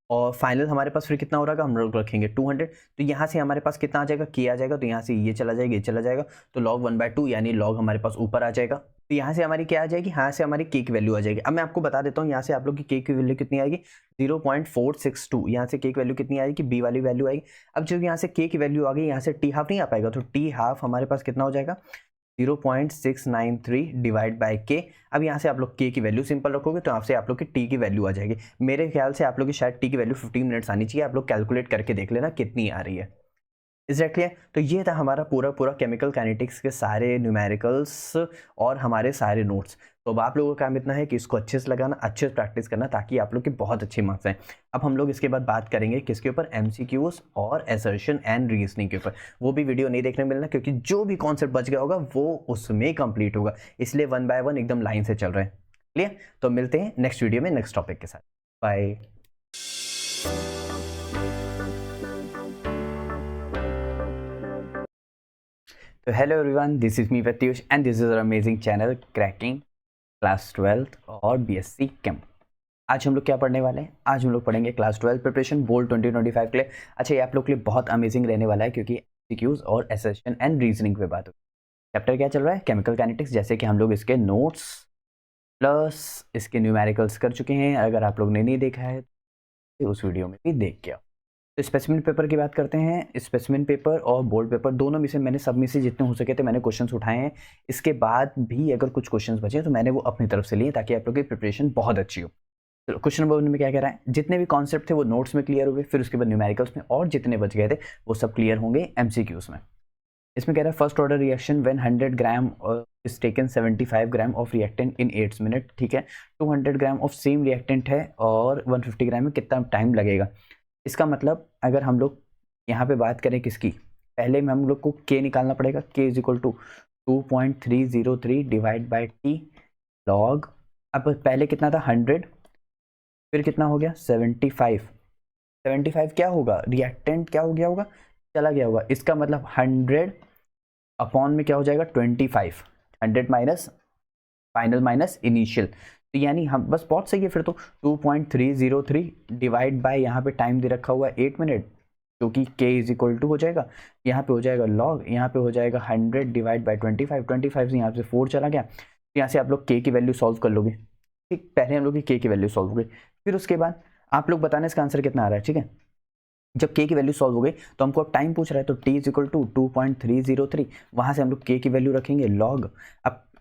A: और फाइनल हमारे पास फिर कितना हो रहा है, हम लोग रखेंगे 200, तो यहाँ से हमारे पास कितना आ जाएगा, के आ जाएगा, तो यहाँ से ये चला जाएगा, ये चला जाएगा, तो log 1/2 यानी log हमारे पास ऊपर आ जाएगा, तो यहाँ से हमारी क्या आ जाएगी, यहाँ से हमारी के की वैल्यू आ जाएगी। अब मैं आपको बता देता हूँ यहाँ से आप लोग की के की वैल्यू कितनी आएगी, 0.462, यहाँ से के की वैल्यू कितनी आएगी, बी वाली वैल्यू आएगी। अब जब यहाँ से के की वैल्यू आ गई, यहाँ से टी हाफ नहीं आ पाएगा, तो टी हाफ हमारे पास कितना हो जाएगा, 0.693 डिवाइड बाय के। अब यहाँ से आप लोग के की वैल्यू सिंपल रखोगे तो यहाँ से आप लोग की टी की वैल्यू आ जाएगी। मेरे ख्याल से आप लोग की शायद टी की वैल्यू 15 मिनट्स आनी चाहिए। आप लोग कैलकुलेट करके देख लेना कितनी आ रही है। एग्जैक्टली तो ये था हमारा पूरा केमिकल काइनेटिक्स के सारे न्यूमेरिकल्स और हमारे सारे नोट्स। तो अब आप लोगों का काम इतना है कि इसको अच्छे से लगाना, अच्छे से प्रैक्टिस करना, ताकि आप लोग के बहुत अच्छे मार्क्स आए। अब हम लोग इसके बाद बात करेंगे किसके ऊपर, एमसीक्यूज और असर्शन एंड रीजनिंग के ऊपर। वो भी वीडियो नहीं देखने मिलना, क्योंकि जो भी कॉन्सेप्ट बच गया होगा वो उसमें कंप्लीट होगा, इसलिए 1 बाय 1 एकदम लाइन से चल रहे हैं। क्लियर? तो मिलते हैं नेक्स्ट वीडियो में नेक्स्ट टॉपिक के साथ। बाय। तो hello everyone, this is me Pratyush and this is our amazing channel cracking class 12 और बीएससी केम। आज हम लोग क्या पढ़ने वाले हैं? आज हम लोग पढ़ेंगे क्लास 12 प्रिपरेशन बोर्ड 2025 के लिए। अच्छा, ये आप लोग के लिए बहुत अमेजिंग रहने वाला है, क्योंकि एमसीक्यूज और असर्शन एंड रीजनिंग पे बात होगी। चैप्टर क्या चल रहा है? Chemical kinetics. जैसे कि हम लोग इसके नोट्स प्लस इसके न्यूमेरिकल्स कर चुके हैं। अगर आप लोग ने नहीं देखा है तो उस वीडियो में भी देख के आओ। तो स्पेसिमेन पेपर की बात करते हैं। स्पेसिमेन पेपर और बोर्ड पेपर दोनों में से मैंने सब में से जितने हो सके थे मैंने क्वेश्चंस उठाए हैं। इसके बाद भी अगर कुछ क्वेश्चंस बचे तो मैंने वो अपनी तरफ से लिए, ताकि आप लोग की प्रिपरेशन बहुत अच्छी हो। तो क्वेश्चन नंबर 1 में क्या कह रहा है? जितने भी कॉन्सेप्ट थे वो नोट्स में क्लियर हो गए, फिर उसके बाद न्यूमेरिकल्स में, और जितने बच गए थे वो सब क्लियर होंगे एमसीक्यूज में। इसमें कह रहा है first order reaction when 100 gram is taken 75 gram of reactant in 8 minute. ठीक है, 200 ग्राम ऑफ सेम रिएक्टेंट है और 150 ग्राम में कितना टाइम लगेगा। इसका मतलब अगर हम लोग यहाँ पे बात करें किसकी, पहले में हम लोग को के निकालना पड़ेगा। K is equal to 2.303 divide by T log. अब पहले कितना था 100, फिर कितना हो गया 75 क्या होगा, रिएक्टेंट क्या हो गया होगा, चला गया होगा। इसका मतलब 100 अपॉन में क्या हो जाएगा 25, 100 माइनस फाइनल माइनस इनिशियल। तो यानी हम बस बहुत सही है फिर तो 2.303 डिवाइड बाय यहाँ पे टाइम दे रखा हुआ है 8 मिनट, जो कि k इज इक्वल टू हो जाएगा, यहाँ पे हो जाएगा लॉग, यहाँ पे हो जाएगा 100 डिवाइड बाय 25 से यहाँ से 4 चला गया। तो यहाँ से आप लोग k की वैल्यू सॉल्व कर लोगे। ठीक, पहले हम लोग की k की वैल्यू सॉल्व हो गई, फिर उसके बाद आप लोग बताना इसका आंसर कितना आ रहा है। ठीक है, जब k की वैल्यू सॉल्व हो गई तो हमको अब टाइम पूछ रहा है, तो t इज इक्वल टू 2.303, वहाँ से हम लोग k की वैल्यू रखेंगे लॉग।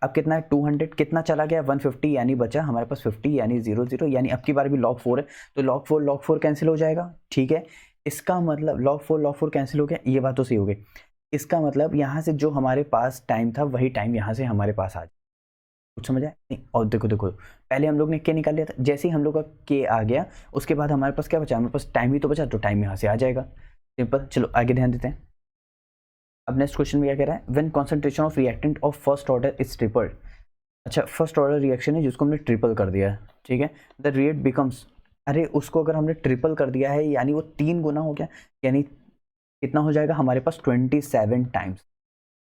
A: अब कितना है 200, कितना चला गया 150, यानी बचा हमारे पास 50 यानी 00, यानी अब की बार भी log 4 है, तो log 4 कैंसिल हो जाएगा। ठीक है, इसका मतलब log 4 कैंसिल हो गया, ये बात तो सही हो गई। इसका मतलब यहाँ से जो हमारे पास टाइम था वही टाइम यहाँ से हमारे पास आ जाए। कुछ समझ आया नहीं? और देखो पहले हम लोग ने के निकाल लिया था, जैसे ही हम लोग का के आ गया उसके बाद हमारे पास क्या बचा, हमारे पास टाइम ही तो बचा, तो टाइम यहाँ से आ जाएगा। सिंपल। चलो आगे ध्यान देते हैं। अब नेक्स्ट क्वेश्चन में क्या कह रहा है, when concentration of reactant of first order is tripled. अच्छा, फर्स्ट ऑर्डर रिएक्शन है जिसको हमने ट्रिपल कर दिया है। ठीक है, द रेट बिकम्स, अरे उसको अगर हमने ट्रिपल कर दिया है यानी वो 3 गुना हो गया, यानी कितना हो जाएगा हमारे पास 27 टाइम्स,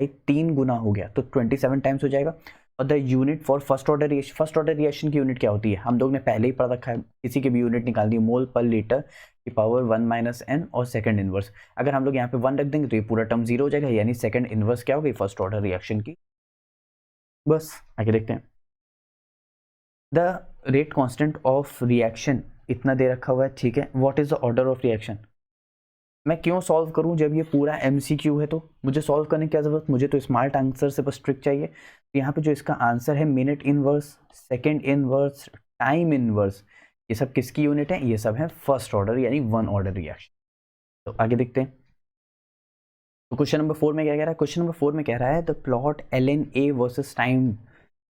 A: 3 गुना हो गया तो 27 टाइम्स हो जाएगा। और the unit for first order reaction, first order reaction की यूनिट क्या होती है हम लोग ने पहले ही पढ़ रखा है, किसी की भी यूनिट निकाल दी, मोल पर लीटर की पावर 1 माइनस n और सेकंड इनवर्स। अगर हम लोग यहाँ पे 1 रख देंगे तो ये पूरा टर्म 0 हो जाएगा, यानी सेकंड इनवर्स क्या हो गई फर्स्ट ऑर्डर रिएक्शन की। बस आगे देखते हैं। The rate constant of reaction इतना दे रखा हुआ है। ठीक है, what is the order of reaction. मैं क्यों सॉल्व करूं जब ये पूरा एमसीक्यू है, तो मुझे सॉल्व करने की क्या जरूरत, मुझे तो स्मार्ट आंसर से बस ट्रिक चाहिए। तो यहाँ पे जो इसका आंसर है minute inverse, second inverse, time inverse, ये सब किसकी यूनिट है, ये सब है फर्स्ट ऑर्डर यानी 1 ऑर्डर रिएक्शन। तो आगे देखते हैं। तो क्वेश्चन नंबर 4 में क्या कह रहा है, क्वेश्चन नंबर 4 में कह रहा है the plot ln versus time.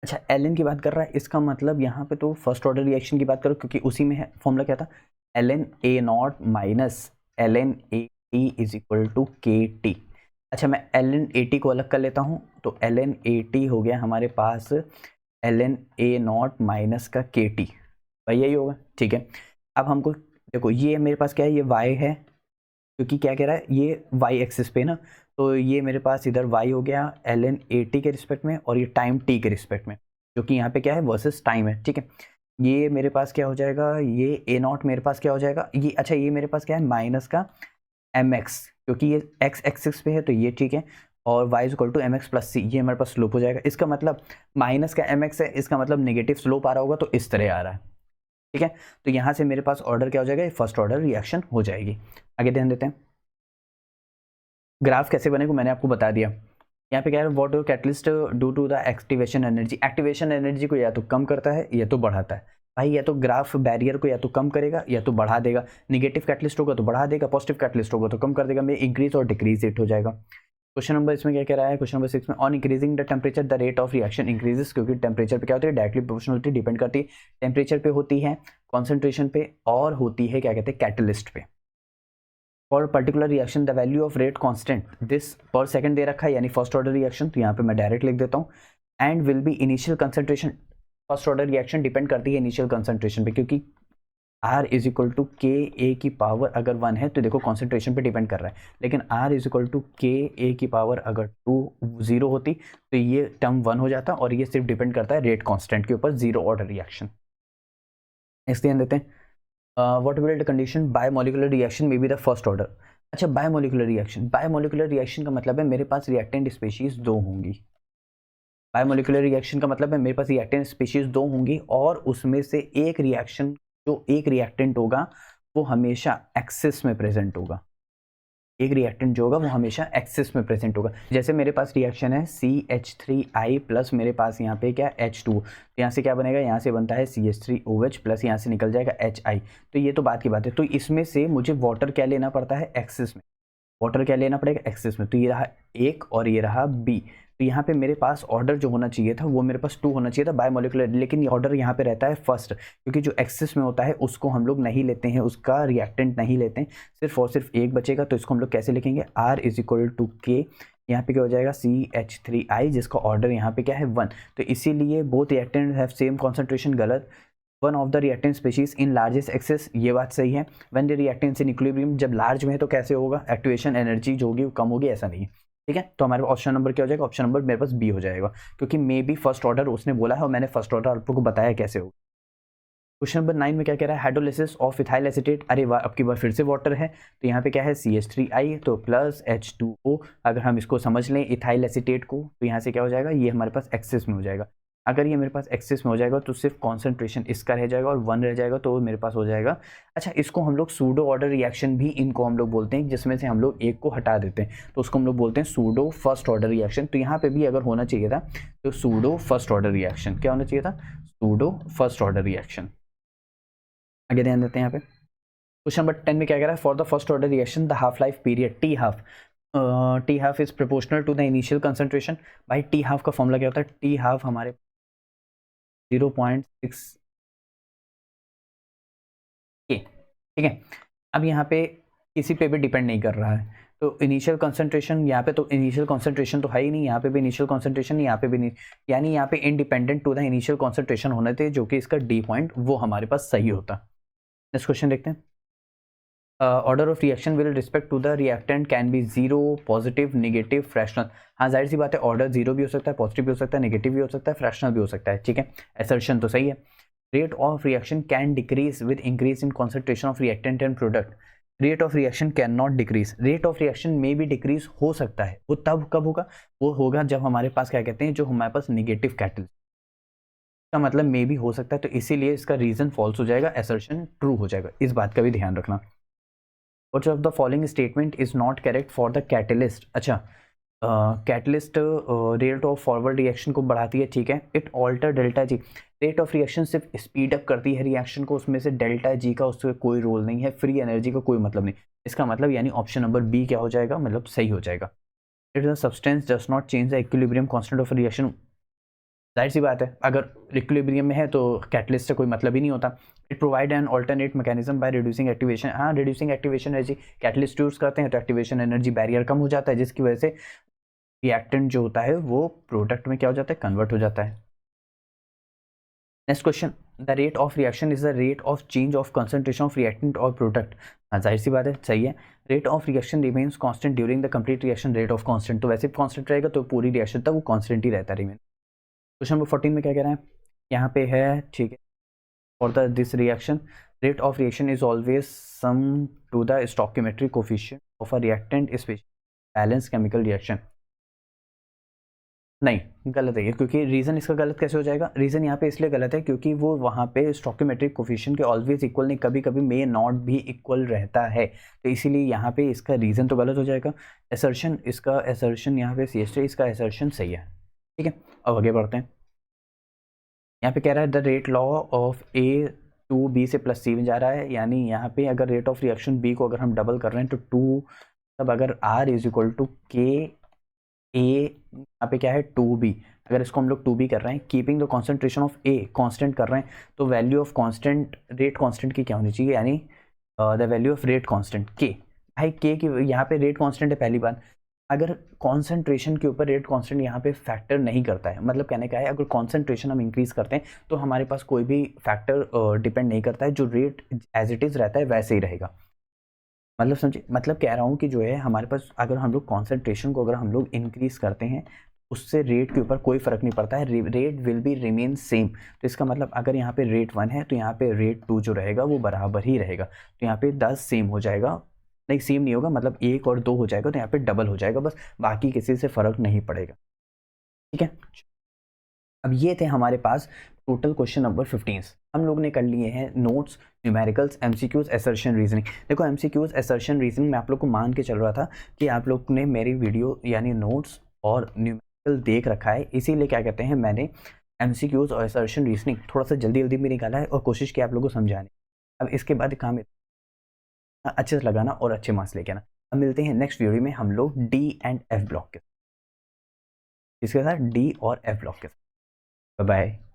A: अच्छा, ln की बात कर रहा है, इसका मतलब यहाँ पे तो फर्स्ट ऑर्डर रिएक्शन की बात करो, क्योंकि उसी में है। फॉर्मूला क्या था, ln A0 माइनस ln AT is equal to KT। अच्छा, मैं ln AT को अलग कर लेता हूँ, तो ln AT हो गया हमारे पास ln A0 माइनस का KT, भाई यही होगा। ठीक है, अब हमको देखो ये मेरे पास क्या है, ये y है, क्योंकि क्या कह रहा है ये y एक्सिस पे ना, तो ये मेरे पास इधर y हो गया ln AT के रिस्पेक्ट में, और ये टाइम t के रिस्पेक्ट में, जो कि यहाँ पे क्या है वर्सेस टाइम है। ठीक है, ये मेरे पास क्या हो जाएगा, ये A0 मेरे पास क्या हो जाएगा, ये अच्छा ये मेरे पास क्या है माइनस का mx, क्योंकि ये x एक्सिस पे है तो ये ठीक है, और y equal to mx plus c, ये हमारे पास स्लोप हो जाएगा। इसका मतलब माइनस का mx है, इसका मतलब नेगेटिव स्लोप आ रहा होगा, तो इस तरह आ रहा है। ठीक है, तो यहाँ से मेरे पास ऑर्डर क्या हो जाएगा, फर्स्ट ऑर्डर रिएक्शन हो जाएगी। आगे ध्यान देते हैं। ग्राफ कैसे बनेगा मैंने आपको बता दिया, यहाँ पे क्या है, what catalyst do to the activation energy, activation energy को या तो कम करता है या तो बढ़ाता है। भाई या तो ग्राफ बैरियर को या तो कम करेगा या तो बढ़ा देगा। निगेटिव कैटलिस्ट होगा तो बढ़ा देगा, पॉजिटिव कैटलिस्ट होगा तो कम कर देगा, में इंक्रीज और डिक्रीज इट हो जाएगा। क्वेश्चन नंबर इसमें क्या कह रहा है, क्वेश्चन नंबर 6 में, on increasing the temperature the rate of reaction increases, क्योंकि टेम्परेचर पे क्या होती है, डायरेक्टली प्रोपोर्शनलिटी डिपेंड करती है, टेम्परेचर पे होती है, कॉन्सेंट्रेशन पे, और होती है क्या कहते हैं, कैटलिस्ट पे। For particular reaction the value of rate constant this पर सेकंड दे रखा है, यानी फर्स्ट ऑर्डर रिएक्शन, तो यहाँ पे मैं डायरेक्ट लिख देता हूँ, and will be initial concentration. First order reaction depend करती है इनिशियल कंसंट्रेशन पे, क्योंकि R इज इक्वल टू के ए की पावर अगर 1 है तो देखो कॉन्सेंट्रेशन पे डिपेंड कर रहा है, लेकिन R इज इक्वल टू के ए की पावर अगर 0 होती तो ये टर्म 1 हो जाता, और ये सिर्फ डिपेंड करता है रेट कांस्टेंट के ऊपर, जीरो ऑर्डर रिएक्शन। इसके देते हैं what will the condition biomolecular reaction may be the first order. अच्छा, बायोमोलिकुलर रिएक्शन, बायोमोलिकुलर रिएक्शन का मतलब है मेरे पास रिएक्टेंट स्पीशीज 2 होंगी। बायोमोलिकुलर रिएक्शन का मतलब है मेरे पास रिएक्टेंट स्पीशीज 2 होंगी, और उसमें से एक रिएक्शन जो एक रिएक्टेंट होगा वो हमेशा एक्सिस में प्रेजेंट होगा। एक रिएक्टेंट जो होगा वो हमेशा एक्सिस में प्रेजेंट होगा। जैसे मेरे पास रिएक्शन है CH3I प्लस मेरे पास यहाँ पे क्या H2, तो यहाँ से क्या बनेगा, यहाँ से बनता है CH3OH प्लस यहाँ से निकल जाएगा HI। तो ये तो बात की बात है, तो इसमें से मुझे वाटर क्या लेना पड़ता है, एक्सिस में। वाटर क्या लेना पड़ेगा, एक्सिस में। तो ये रहा एक और ये रहा बी। तो यहाँ पे मेरे पास ऑर्डर जो होना चाहिए था वो मेरे पास 2 होना चाहिए था बायोमोलिकुलर, लेकिन ये ऑर्डर यहाँ पे रहता है फर्स्ट, क्योंकि जो एक्सिस में होता है उसको हम लोग नहीं लेते हैं, उसका रिएक्टेंट नहीं लेते हैं, सिर्फ और सिर्फ एक बचेगा। तो इसको हम लोग कैसे लिखेंगे, R इज इक्वल टू के, यहाँ पे क्या हो जाएगा CH3I, जिसका ऑर्डर यहाँ पे क्या है 1। तो इसीलिए both reactant have same concentration, गलत। One of the reactant species in largest excess, ये बात सही है। When the reactants in equilibrium, जब लार्ज में है तो कैसे होगा, एक्टिवेशन एनर्जी जो होगी वो कम होगी, ऐसा नहीं है। ठीक है, तो हमारे पास ऑप्शन नंबर क्या हो जाएगा, ऑप्शन नंबर मेरे पास बी हो जाएगा, क्योंकि मे बी फर्स्ट ऑर्डर उसने बोला है और मैंने फर्स्ट ऑर्डर आपको बताया कैसे होगा। क्वेश्चन नंबर 9 में क्या कह रहा है, हाइड्रोलिसिस ऑफ इथाइल एसीटेट। अरे वाह, अब की बार फिर से वाटर है, तो यहाँ पे क्या है CH3I तो प्लस H2O। अगर हम इसको समझ लें इथाइल एसीटेट को, तो यहाँ से क्या हो जाएगा, ये हमारे पास एक्सिस में हो जाएगा। अगर ये मेरे पास एक्सिस में हो जाएगा तो सिर्फ कॉन्सेंट्रेशन इसका रह जाएगा और 1 रह जाएगा, तो मेरे पास हो जाएगा। अच्छा, इसको हम लोग सूडो ऑर्डर रिएक्शन भी इनको हम लोग बोलते हैं, जिसमें से हम लोग एक को हटा देते हैं, तो उसको हम लोग बोलते हैं सूडो फर्स्ट ऑर्डर रिएक्शन। तो यहाँ पे भी अगर होना चाहिए था तो सूडो फर्स्ट ऑर्डर रिएक्शन, क्या होना चाहिए था, सूडो फर्स्ट ऑर्डर रिएक्शन। आगे ध्यान देते हैं यहाँ पे क्वेश्चन नंबर 10 में क्या कह रहा है, for the first order reaction the half life period T half is proportional to the initial concentration. भाई टी हाफ का फॉर्मूला क्या होता है, टी हाफ हमारे 0.6 के, ठीक है। अब यहाँ पे किसी पे भी डिपेंड नहीं कर रहा है, तो इनिशियल कंसंट्रेशन यहाँ पे, तो इनिशियल कंसंट्रेशन तो है ही नहीं, यहाँ पे भी इनिशियल कंसंट्रेशन, यहाँ पे भी नहीं, यानी यहाँ पे independent to the initial concentration होने थे, जो कि इसका डी पॉइंट वो हमारे पास सही होता। नेक्स्ट क्वेश्चन देखते हैं, order of reaction will respect to the reactant can be 0, positive, negative, fractional. हाँ, जाहिर सी बात है, ऑर्डर 0 भी हो सकता है, पॉजिटिव भी हो सकता है, नेगेटिव भी हो सकता है, फ्रैक्शनल भी हो सकता है, ठीक है, असर्शन तो सही है। Rate of reaction can decrease with increase in concentration of reactant and product. Rate of reaction can not decrease, rate of reaction में भी डिक्रीज हो सकता है, वो तब कब होगा, वो होगा जब हमारे पास क्या कहते हैं, जो हमारे पास नेगेटिव कैटलिस्ट का मतलब मे भी हो सकता है, तो इसीलिए इसका रीजन फॉल्स हो जाएगा, असर्शन ट्रू हो जाएगा, इस बात का भी ध्यान रखना। Which of the following statement is not correct for the catalyst? अच्छा, catalyst rate of forward reaction को बढ़ाती है, ठीक है। It alter delta G, rate of reaction सिर्फ स्पीड अप करती है रिएक्शन को, उसमें से डेल्टा जी का उससे कोई रोल नहीं है, फ्री एनर्जी का कोई मतलब नहीं। इसका मतलब यानी ऑप्शन नंबर बी क्या हो जाएगा, मतलब सही हो जाएगा। It the substance does not change the equilibrium constant of reaction. जाहिर सी बात है, अगर इक्विलिब्रियम में है तो कैटलिस्ट से कोई मतलब ही नहीं होता। It provide an alternate mechanism by reducing activation. हाँ, reducing activation energy, catalyst use करते हैं तो एक्टिवेशन एनर्जी बैरियर कम हो जाता है, जिसकी वजह से रिएक्टेंट जो होता है वो प्रोडक्ट में क्या हो जाता है, कन्वर्ट हो जाता है। Next question, the rate of reaction is the rate of change of concentration of reactant और प्रोडक्ट। हाँ, जाहिर सी बात है, सही है। Rate of reaction remains constant during the complete reaction, rate of constant तो वैसे कांस्टेंट रहेगा, तो पूरी रिएक्शन तक वो कांस्टेंट ही रहता रिमेन। क्वेश्चन नंबर 14 में क्या कह रहे हैं, यहाँ पे है, ठीक है, for the this reaction rate of reaction is always sum to the stoichiometric coefficient of a reactant special balance chemical reaction. नहीं, गलत है ये, क्योंकि रीज़न इसका गलत कैसे हो जाएगा? रीज़न यहाँ पे इसलिए गलत है क्योंकि वो वहाँ पे स्टोइकोमेट्रिक कोफिशिएंट के ऑलवेज इक्वल नहीं, कभी कभी मे नॉट भी इक्वल रहता है, तो इसीलिए यहाँ पे इसका रीज़न तो गलत हो जाएगा। असर्शन, इसका असर्शन यहाँ पे CH3 इसका असर्शन सही है। ठीक है, अब आगे बढ़ते हैं। यहाँ पे कह रहा है the rate law of A to B से प्लस C में जा रहा है, यानी यहाँ पे अगर रेट ऑफ रिएक्शन B को अगर हम डबल कर रहे हैं तो 2, तब अगर R is equal to K A, यहाँ पे क्या है 2B, अगर इसको हम लोग 2B कर रहे हैं, keeping the concentration of A constant कर रहे हैं, तो value of constant, rate constant की क्या होनी चाहिए, यानी the value of rate constant K। भाई K की यहाँ पे रेट कांस्टेंट है पहली बात, अगर कॉन्सेंट्रेशन के ऊपर रेट कांस्टेंट यहाँ पे फैक्टर नहीं करता है, मतलब कहने का है अगर कॉन्सेंट्रेशन हम इंक्रीज करते हैं तो हमारे पास कोई भी फैक्टर डिपेंड नहीं करता है, जो रेट एज इट इज़ रहता है वैसे ही रहेगा। मतलब समझे, मतलब कह रहा हूँ कि जो है हमारे पास अगर हम लोग कॉन्सेंट्रेशन को अगर हम लोग इंक्रीज करते हैं उससे रेट के ऊपर कोई फर्क नहीं पड़ता है, rate will be remain same. तो इसका मतलब अगर यहाँ पे रेट 1 है तो यहाँ पे रेट 2 जो रहेगा वो बराबर ही रहेगा, तो यहाँ पे 10 सेम हो जाएगा, नहीं सेम नहीं होगा, मतलब 1 और 2 हो जाएगा, तो यहाँ पे डबल हो जाएगा, बस बाकी किसी से फर्क नहीं पड़ेगा। ठीक है, अब ये थे हमारे पास टोटल क्वेश्चन नंबर 15। हम लोग ने कर लिए हैं notes, numericals, MCQs, assertion, reasoning. देखो एमसीक्यूज, असर्शन, रीजनिंग मैं आप लोग को मान के चल रहा था कि आप लोग ने मेरी वीडियो यानी नोट्स और न्यूमेरिकल देख रखा है, इसीलिए क्या कहते हैं मैंने एमसीक्यूज और असर्शन, रीजनिंग थोड़ा सा जल्दी जल्दी में निकाला है और कोशिश की आप लोगों को समझाने। अब इसके बाद काम अच्छे से लगाना और अच्छे मार्क्स लेके आना। अब मिलते हैं नेक्स्ट वीडियो में हम लोग D एंड F ब्लॉक के, इसके साथ D और F ब्लॉक के साथ। Bye bye.